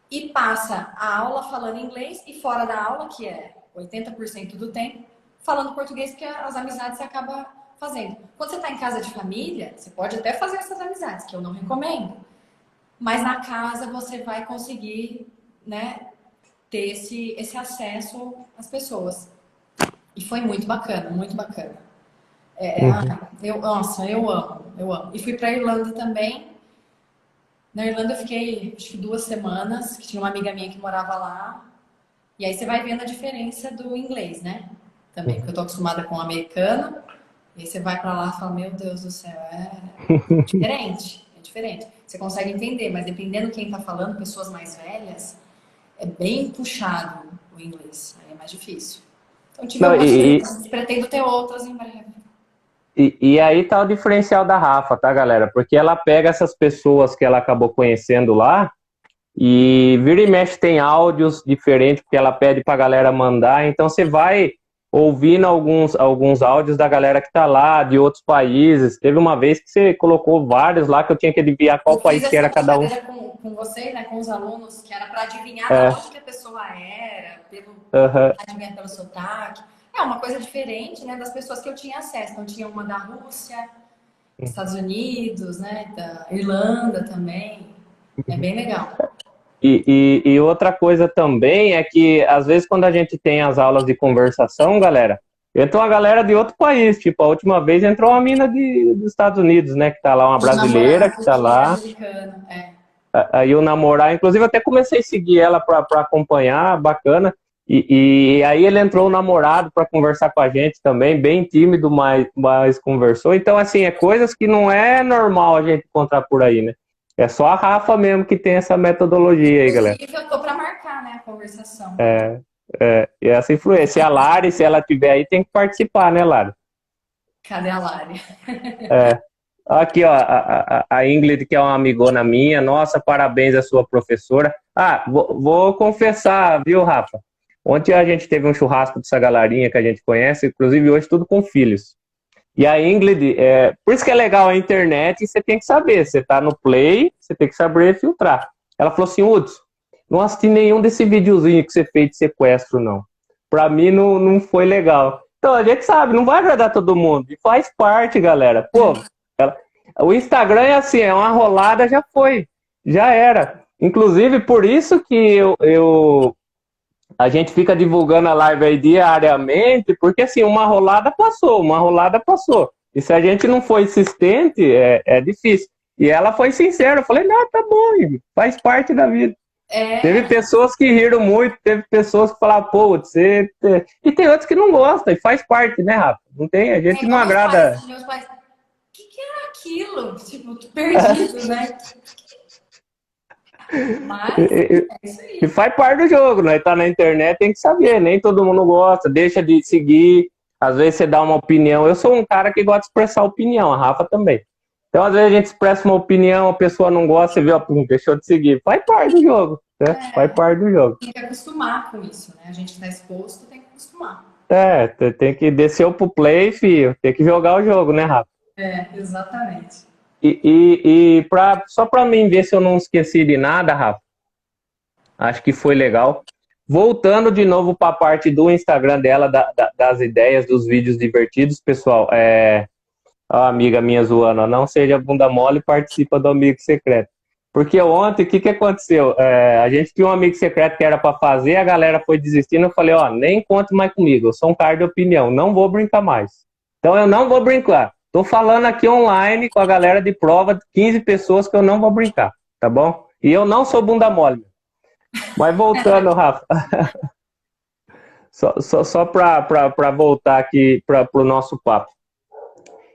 e passa a aula falando inglês, e fora da aula, que é 80% do tempo, falando português, porque as amizades você acaba fazendo. Quando você está em casa de família, você pode até fazer essas amizades, que eu não recomendo. Mas na casa você vai conseguir, né, ter esse acesso às pessoas. E foi muito bacana, muito bacana. Nossa, eu amo. E fui para Irlanda também. Na Irlanda eu fiquei, acho que 2 semanas, que tinha uma amiga minha que morava lá. E aí você vai vendo a diferença do inglês, né? Também, porque eu tô acostumada com o americano. E aí você vai pra lá e fala, meu Deus do céu, é diferente. Você consegue entender, mas dependendo quem tá falando, pessoas mais velhas, é bem puxado o inglês. Aí é mais difícil. Então tive algumas experiências, pretendo ter outras em breve. E aí tá o diferencial da Rafa, tá, galera? Porque ela pega essas pessoas que ela acabou conhecendo lá e vira e mexe tem áudios diferentes que ela pede pra galera mandar. Então você vai ouvindo alguns áudios da galera que tá lá, de outros países. Teve uma vez que você colocou vários lá que eu tinha que adivinhar qual país que era cada um. Com você, né, com os alunos, que era para adivinhar de onde que a pessoa era, adivinhar pelo sotaque. É uma coisa diferente, né, das pessoas que eu tinha acesso. Então tinha uma da Rússia, Estados Unidos, né, da Irlanda também. É bem legal. E outra coisa também é que, às vezes, quando a gente tem as aulas de conversação, galera, entra uma galera de outro país. Tipo, a última vez entrou uma mina dos Estados Unidos, né? Que tá lá, uma brasileira que tá lá. aí o namorar, inclusive eu até comecei a seguir ela para acompanhar, bacana. E aí ele entrou o namorado para conversar com a gente também, bem tímido, mas conversou. Então, assim, é coisas que não é normal a gente encontrar por aí, né? É só a Rafa mesmo que tem essa metodologia aí, galera. Inclusive, eu tô para marcar, né, a conversação. E essa influência. E a Lari, se ela tiver aí, tem que participar, né, Lari? Cadê a Lari? Aqui, ó, a Ingrid, que é uma amigona minha. Nossa, parabéns à sua professora. Ah, vou confessar, viu, Rafa? Ontem a gente teve um churrasco dessa galerinha que a gente conhece, inclusive hoje tudo com filhos. E a Ingrid, por isso que é legal a internet, você tem que saber, você tá no Play, você tem que saber filtrar. Ela falou assim, Hudson, não assisti nenhum desse videozinho que você fez de sequestro, não. Pra mim não foi legal. Então, a gente sabe, não vai agradar todo mundo. E faz parte, galera. Pô, o Instagram é assim, é uma rolada, já foi. Já era. Inclusive, por isso que a gente fica divulgando a live aí diariamente, porque assim, uma rolada passou. E se a gente não for insistente, é difícil. E ela foi sincera, eu falei, não, tá bom, Igor, faz parte da vida. Teve pessoas que riram muito, teve pessoas que falaram, pô, você... E tem outros que não gostam, e faz parte, né, Rafa? Não tem, a gente não agrada... Meus pais, o que era aquilo? Tipo, perdido, né? Mas é isso aí. E faz parte do jogo, né? Tá na internet, tem que saber, nem todo mundo gosta, deixa de seguir, às vezes você dá uma opinião. Eu sou um cara que gosta de expressar opinião, a Rafa também. Então, às vezes a gente expressa uma opinião, a pessoa não gosta, você vê, ó, deixou de seguir. Faz parte do jogo, né? Faz parte do jogo. Tem que acostumar com isso, né? A gente tá exposto, tem que acostumar. Tem que descer pro play, filho. Tem que jogar o jogo, né, Rafa? Exatamente. Só para mim ver se eu não esqueci de nada, Rafa, acho que foi legal. Voltando de novo para a parte do Instagram dela, das ideias, dos vídeos divertidos, pessoal, a amiga minha zoando, não seja bunda mole e participa do Amigo Secreto. Porque ontem, o que aconteceu? A gente tinha um amigo secreto que era para fazer, a galera foi desistindo, eu falei, ó, nem conte mais comigo, eu sou um cara de opinião, não vou brincar mais. Então eu não vou brincar. Tô falando aqui online com a galera de prova, 15 pessoas que eu não vou brincar, tá bom? E eu não sou bunda mole. Mas voltando, Rafa, só para voltar aqui para o nosso papo.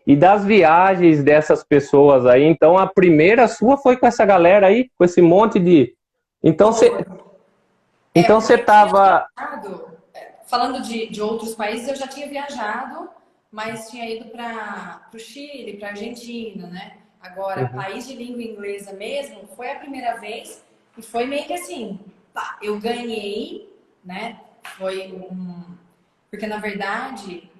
E das viagens dessas pessoas aí, então a primeira sua foi com essa galera aí, com esse monte de... Então você tava... Falando de outros países, eu já tinha viajado, mas tinha ido para o Chile, para a Argentina, né? Agora, país de língua inglesa mesmo, foi a primeira vez e foi meio que assim, pá, eu ganhei, né? Porque, na verdade,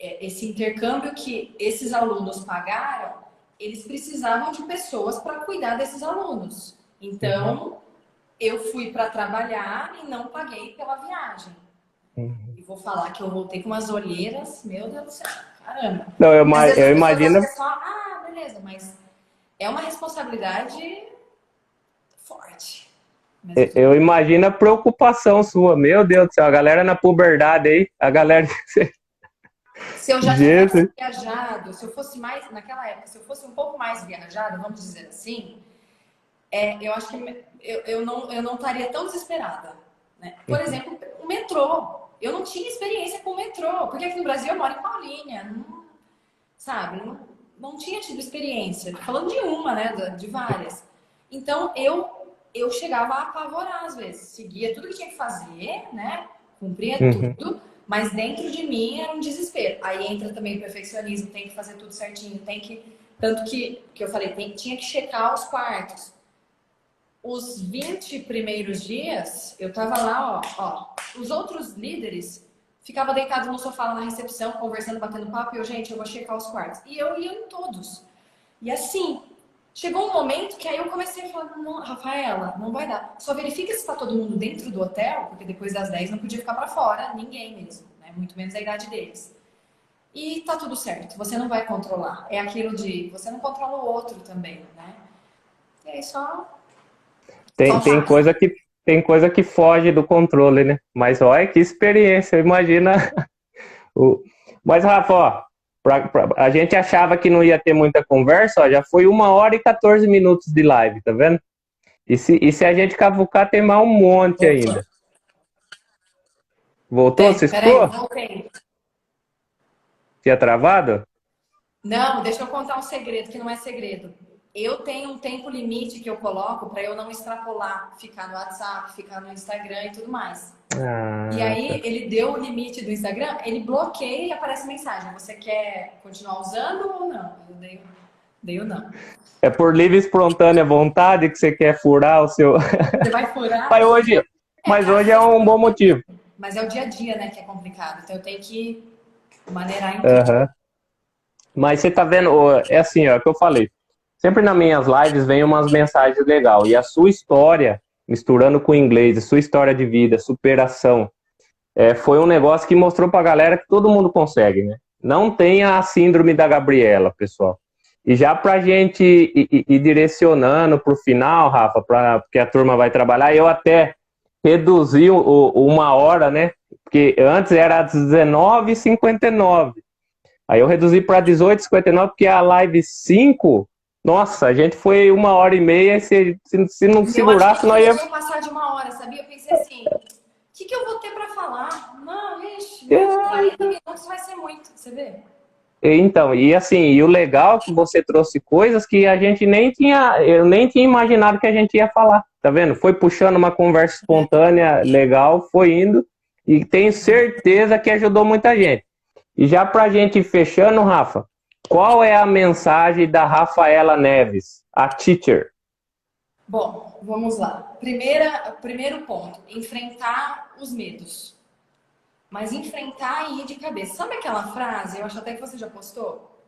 esse intercâmbio que esses alunos pagaram, eles precisavam de pessoas para cuidar desses alunos. Então, eu fui para trabalhar e não paguei pela viagem. E vou falar que eu voltei com umas olheiras, meu Deus do céu, caramba. Não, eu imagino... Beleza, mas é uma responsabilidade forte. Eu imagino a preocupação sua, meu Deus do céu, a galera na puberdade aí, a galera... Se eu já tivesse viajado, se eu fosse mais, naquela época, se eu fosse um pouco mais viajada, vamos dizer assim, eu acho que eu não estaria tão desesperada. Né? Por exemplo, o metrô. Eu não tinha experiência com o metrô, porque aqui no Brasil eu moro em Paulínia, não tinha tido experiência. Tô falando de uma, né, de várias. Então, eu chegava a apavorar às vezes. Seguia tudo que tinha que fazer, né? Cumpria tudo, mas dentro de mim era um desespero. Aí entra também o perfeccionismo, tem que fazer tudo certinho, tanto que eu falei, tinha que checar os quartos. Os 20 primeiros dias, eu tava lá, ó. Os outros líderes ficavam deitados no sofá lá na recepção, conversando, batendo papo, e eu vou checar os quartos. E eu ia em todos. E assim, chegou um momento que aí eu comecei a falar, não, Rafaela, não vai dar. Só verifica se tá todo mundo dentro do hotel, porque depois das 10 não podia ficar pra fora, ninguém mesmo, né? Muito menos a idade deles. E tá tudo certo, você não vai controlar. É aquilo de, você não controla o outro também, né? E aí só... Tem coisa que foge do controle, né? Mas olha que experiência, imagina. Mas, Rafa, ó, a gente achava que não ia ter muita conversa, ó, já foi 1 hora e 14 minutos de live, tá vendo? E se a gente cavucar, tem mais um monte ainda. Voltou? Você Peraí, escutou? voltei. Tinha travado? Não, deixa eu contar um segredo que não é segredo. Eu tenho um tempo limite que eu coloco para eu não extrapolar, ficar no WhatsApp, ficar no Instagram e tudo mais. E Ah, tá. aí ele deu o limite do Instagram, ele bloqueia e aparece mensagem. Você quer continuar usando ou não? Eu dei o não. É por livre e espontânea vontade que você quer furar o seu. Você vai furar? Mas hoje, É que mas às hoje é vezes um bom motivo. mas é o dia a dia, né, que é complicado. Então eu tenho que maneirar em tudo. Aham. Mas você tá vendo, é assim, ó, que eu falei. Sempre nas minhas lives vem umas mensagens legais. E a sua história, misturando com o inglês, a sua história de vida, superação, foi um negócio que mostrou pra galera que todo mundo consegue, né? Não tem a síndrome da Gabriela, pessoal. E já pra gente ir direcionando pro final, Rafa, porque a turma vai trabalhar, eu até reduzi uma hora, né? Porque antes era 19h59. Aí eu reduzi para 18h59, porque a live 5, nossa, a gente foi 1h30, e se não E eu achei segurasse, que nós ia. ia passar de 1 hora, sabia? Eu pensei assim, o que eu vou ter para falar? Não, ixi, mas É, 40 minutos vai ser muito, você vê? então, e assim, e o legal é que você trouxe coisas que a gente nem tinha, eu nem tinha imaginado que a gente ia falar, tá vendo? Foi puxando uma conversa espontânea, legal, foi indo, e tenho certeza que ajudou muita gente. E já pra gente ir fechando, Rafa, qual é a mensagem da Rafaela Neves, a teacher? Bom, vamos lá. Primeiro ponto, enfrentar os medos. Mas enfrentar e ir de cabeça. Sabe aquela frase, eu acho até que você já postou?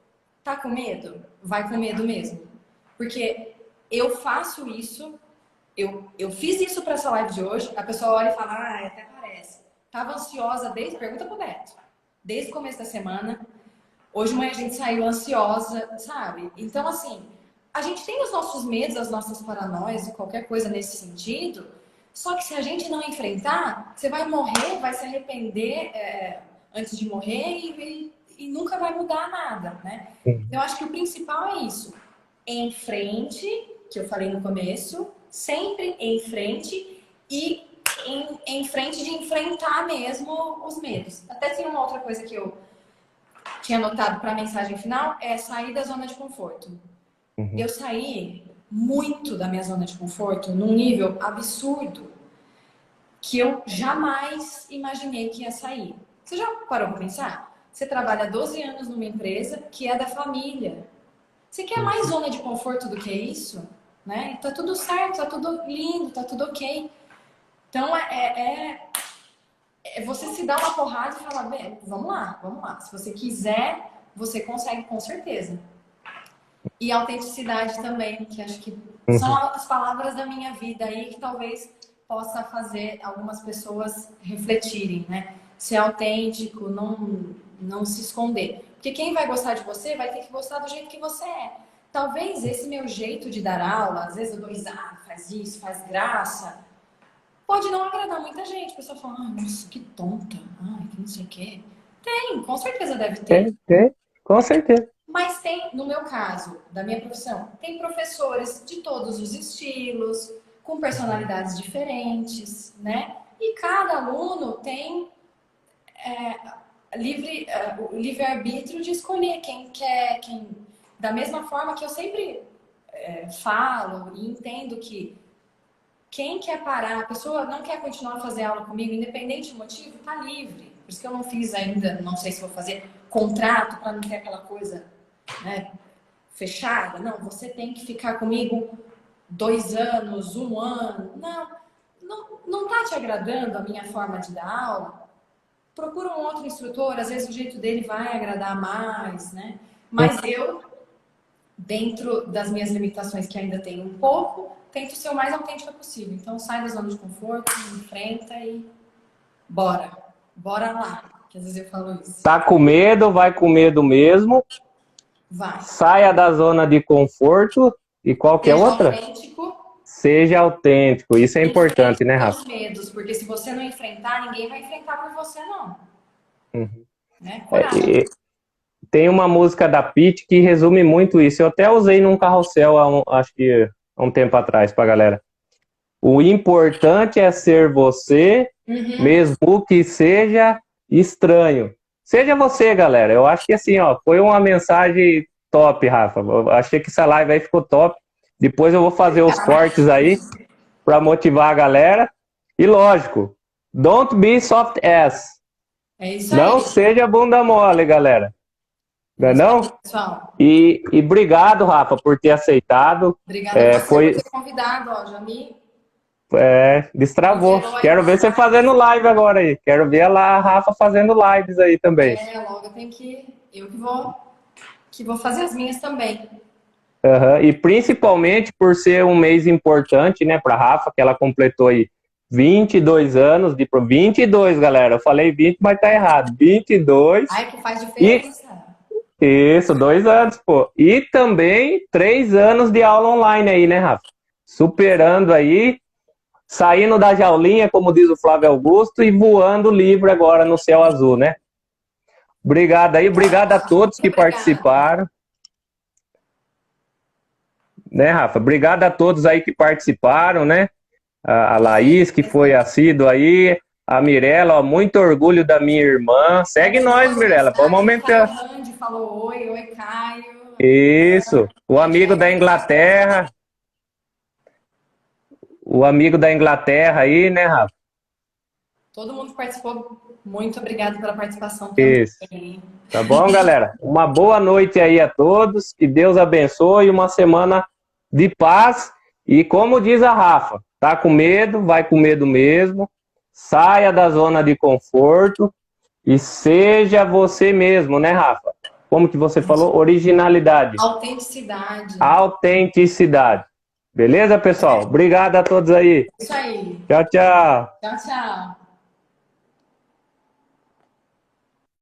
Tá com medo? Vai com medo mesmo. Porque eu faço isso, eu fiz isso para essa live de hoje, a pessoa olha e fala, ah, até parece. Tava ansiosa pergunta pro Beto, desde o começo da semana. Hoje de manhã a gente saiu ansiosa, sabe? Então, assim, a gente tem os nossos medos, as nossas paranoias e qualquer coisa nesse sentido. Só que se a gente não enfrentar, você vai morrer, vai se arrepender antes de morrer e nunca vai mudar nada, né? Eu acho que o principal é isso. Em frente, que eu falei no começo, sempre em frente e em frente de enfrentar mesmo os medos. Até tem uma outra coisa que eu tinha anotado para a mensagem final, é sair da zona de conforto. Eu saí muito da minha zona de conforto num nível absurdo que eu jamais imaginei que ia sair. Você já parou para pensar? Você trabalha 12 anos numa empresa que é da família. Você quer mais zona de conforto do que isso? Né? Tá tudo certo, tá tudo lindo, tá tudo ok. Então é você se dar uma porrada e falar, bem, vamos lá, vamos lá. Se você quiser, você consegue com certeza. E autenticidade também, que acho que são as palavras da minha vida aí que talvez possa fazer algumas pessoas refletirem, né? Ser autêntico, não se esconder. Porque quem vai gostar de você vai ter que gostar do jeito que você é. Talvez esse meu jeito de dar aula, às vezes eu dou risada, faz isso, faz graça, pode não agradar muita gente. A pessoa fala, ah, nossa, que tonta, ai, que não sei o quê. Tem, com certeza deve ter. Tem, com certeza. Mas tem, no meu caso, da minha profissão, tem professores de todos os estilos, com personalidades diferentes, né? E cada aluno tem o livre-arbítrio de escolher quem quer, da mesma forma que eu sempre falo e entendo que quem quer parar, a pessoa não quer continuar a fazer aula comigo, independente do motivo, tá livre. Por isso que eu não fiz ainda, não sei se vou fazer contrato para não ter aquela coisa, né, fechada. Não, você tem que ficar comigo 2 anos, 1 ano. Não tá te agradando a minha forma de dar aula? Procura um outro instrutor, às vezes o jeito dele vai agradar mais, né? Mas eu, dentro das minhas limitações que ainda tenho um pouco, tento ser o mais autêntica possível. Então sai da zona de conforto, enfrenta e bora. Bora lá. Que às vezes eu falo isso. Tá com medo, vai com medo mesmo. Vai. Saia da zona de conforto. E qual que é outra? Autêntico. Seja autêntico. Isso é importante, né, Rafa? Os medos, porque se você não enfrentar, ninguém vai enfrentar por você, não. Né? Coragem. Tem uma música da Pitty que resume muito isso. Eu até usei num carrossel, acho que há um tempo atrás, pra galera. O importante é ser você, mesmo que seja estranho. Seja você, galera. Eu acho que assim, ó, foi uma mensagem top, Rafa. Eu achei que essa live aí ficou top. Depois eu vou fazer os cortes aí para motivar a galera. E lógico, don't be soft ass. É isso não aí. seja bunda mole, galera. Não é não? Pessoal. E obrigado, Rafa, por ter aceitado. Obrigada por ter convidado, ó, já me... destravou. Quero ver você fazendo live agora aí. Quero ver a Rafa fazendo lives aí também. Logo tem que... Eu que vou fazer as minhas também. E principalmente por ser um mês importante, né, para Rafa, que ela completou aí 22 anos, 22, galera. Eu falei 20, mas tá errado. 22. Ai, que faz diferença. Isso, 2 anos, pô. E também 3 anos de aula online aí, né, Rafa? Superando aí, saindo da jaulinha, como diz o Flávio Augusto, e voando livre agora no céu azul, né? Obrigado aí, obrigado a todos que participaram. Né, Rafa? Obrigado a todos aí que participaram, né? A Laís, que foi assídua aí, a Mirella, ó, muito orgulho da minha irmã. Segue nós, Mirella, vamos aumentar. O Randy falou oi, Caio. Isso, o amigo da Inglaterra. O amigo da Inglaterra aí, né, Rafa? Todo mundo que participou, muito obrigado pela participação também. Isso. Tá bom, galera? Uma boa noite aí a todos, que Deus abençoe, uma semana de paz. E como diz a Rafa, tá com medo, vai com medo mesmo, saia da zona de conforto e seja você mesmo, né, Rafa? Como que você falou? Originalidade. Autenticidade. Autenticidade. Beleza, pessoal? Obrigado a todos aí. Isso aí. Tchau, tchau. Tchau, tchau.